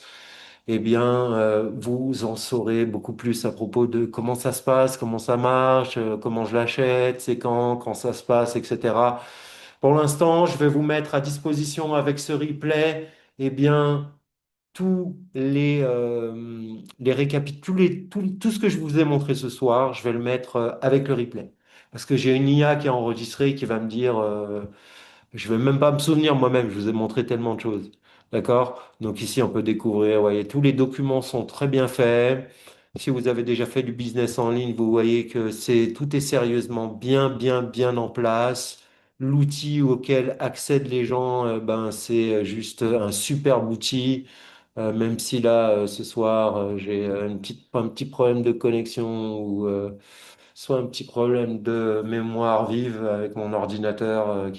eh bien, vous en saurez beaucoup plus à propos de comment ça se passe, comment ça marche, comment je l'achète, c'est quand ça se passe, etc. Pour l'instant, je vais vous mettre à disposition avec ce replay, eh bien, tout ce que je vous ai montré ce soir, je vais le mettre avec le replay. Parce que j'ai une IA qui a enregistré qui va me dire, je vais même pas me souvenir moi-même, je vous ai montré tellement de choses. D'accord? Donc ici, on peut découvrir, voyez, tous les documents sont très bien faits. Si vous avez déjà fait du business en ligne, vous voyez que tout est sérieusement bien en place. L'outil auquel accèdent les gens, ben, c'est juste un superbe outil. Même si là, ce soir, j'ai un petit problème de connexion ou soit un petit problème de mémoire vive avec mon ordinateur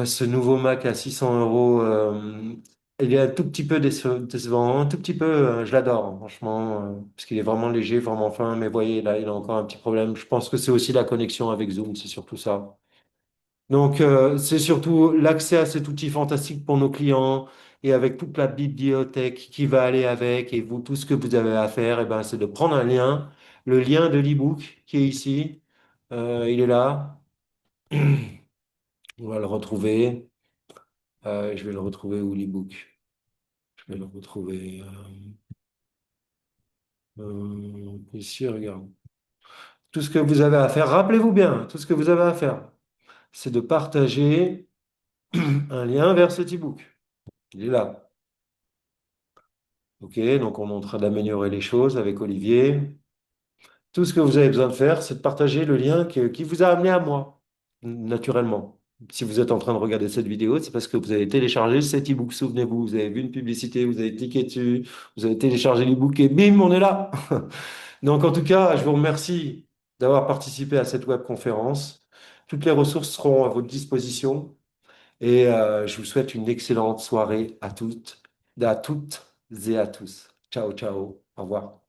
ce nouveau Mac à 600 euros. Il est un tout petit peu décevant, un tout petit peu, je l'adore, hein, franchement, parce qu'il est vraiment léger, vraiment fin, mais voyez, là, il a encore un petit problème. Je pense que c'est aussi la connexion avec Zoom, c'est surtout ça. Donc, c'est surtout l'accès à cet outil fantastique pour nos clients et avec toute la bibliothèque qui va aller avec et vous, tout ce que vous avez à faire, eh ben, c'est de prendre un lien, le lien de l'e-book qui est ici. Il est là. On va le retrouver. Je vais le retrouver où l'e-book? Je vais le retrouver ici, regarde. Tout ce que vous avez à faire, rappelez-vous bien, tout ce que vous avez à faire, c'est de partager un lien vers cet e-book. Il est là. OK, donc on est en train d'améliorer les choses avec Olivier. Tout ce que vous avez besoin de faire, c'est de partager le lien qui vous a amené à moi, naturellement. Si vous êtes en train de regarder cette vidéo, c'est parce que vous avez téléchargé cet e-book. Souvenez-vous, vous avez vu une publicité, vous avez cliqué dessus, vous avez téléchargé l'e-book et bim, on est là. Donc en tout cas, je vous remercie d'avoir participé à cette webconférence. Toutes les ressources seront à votre disposition et je vous souhaite une excellente soirée à toutes et à tous. Ciao, ciao. Au revoir.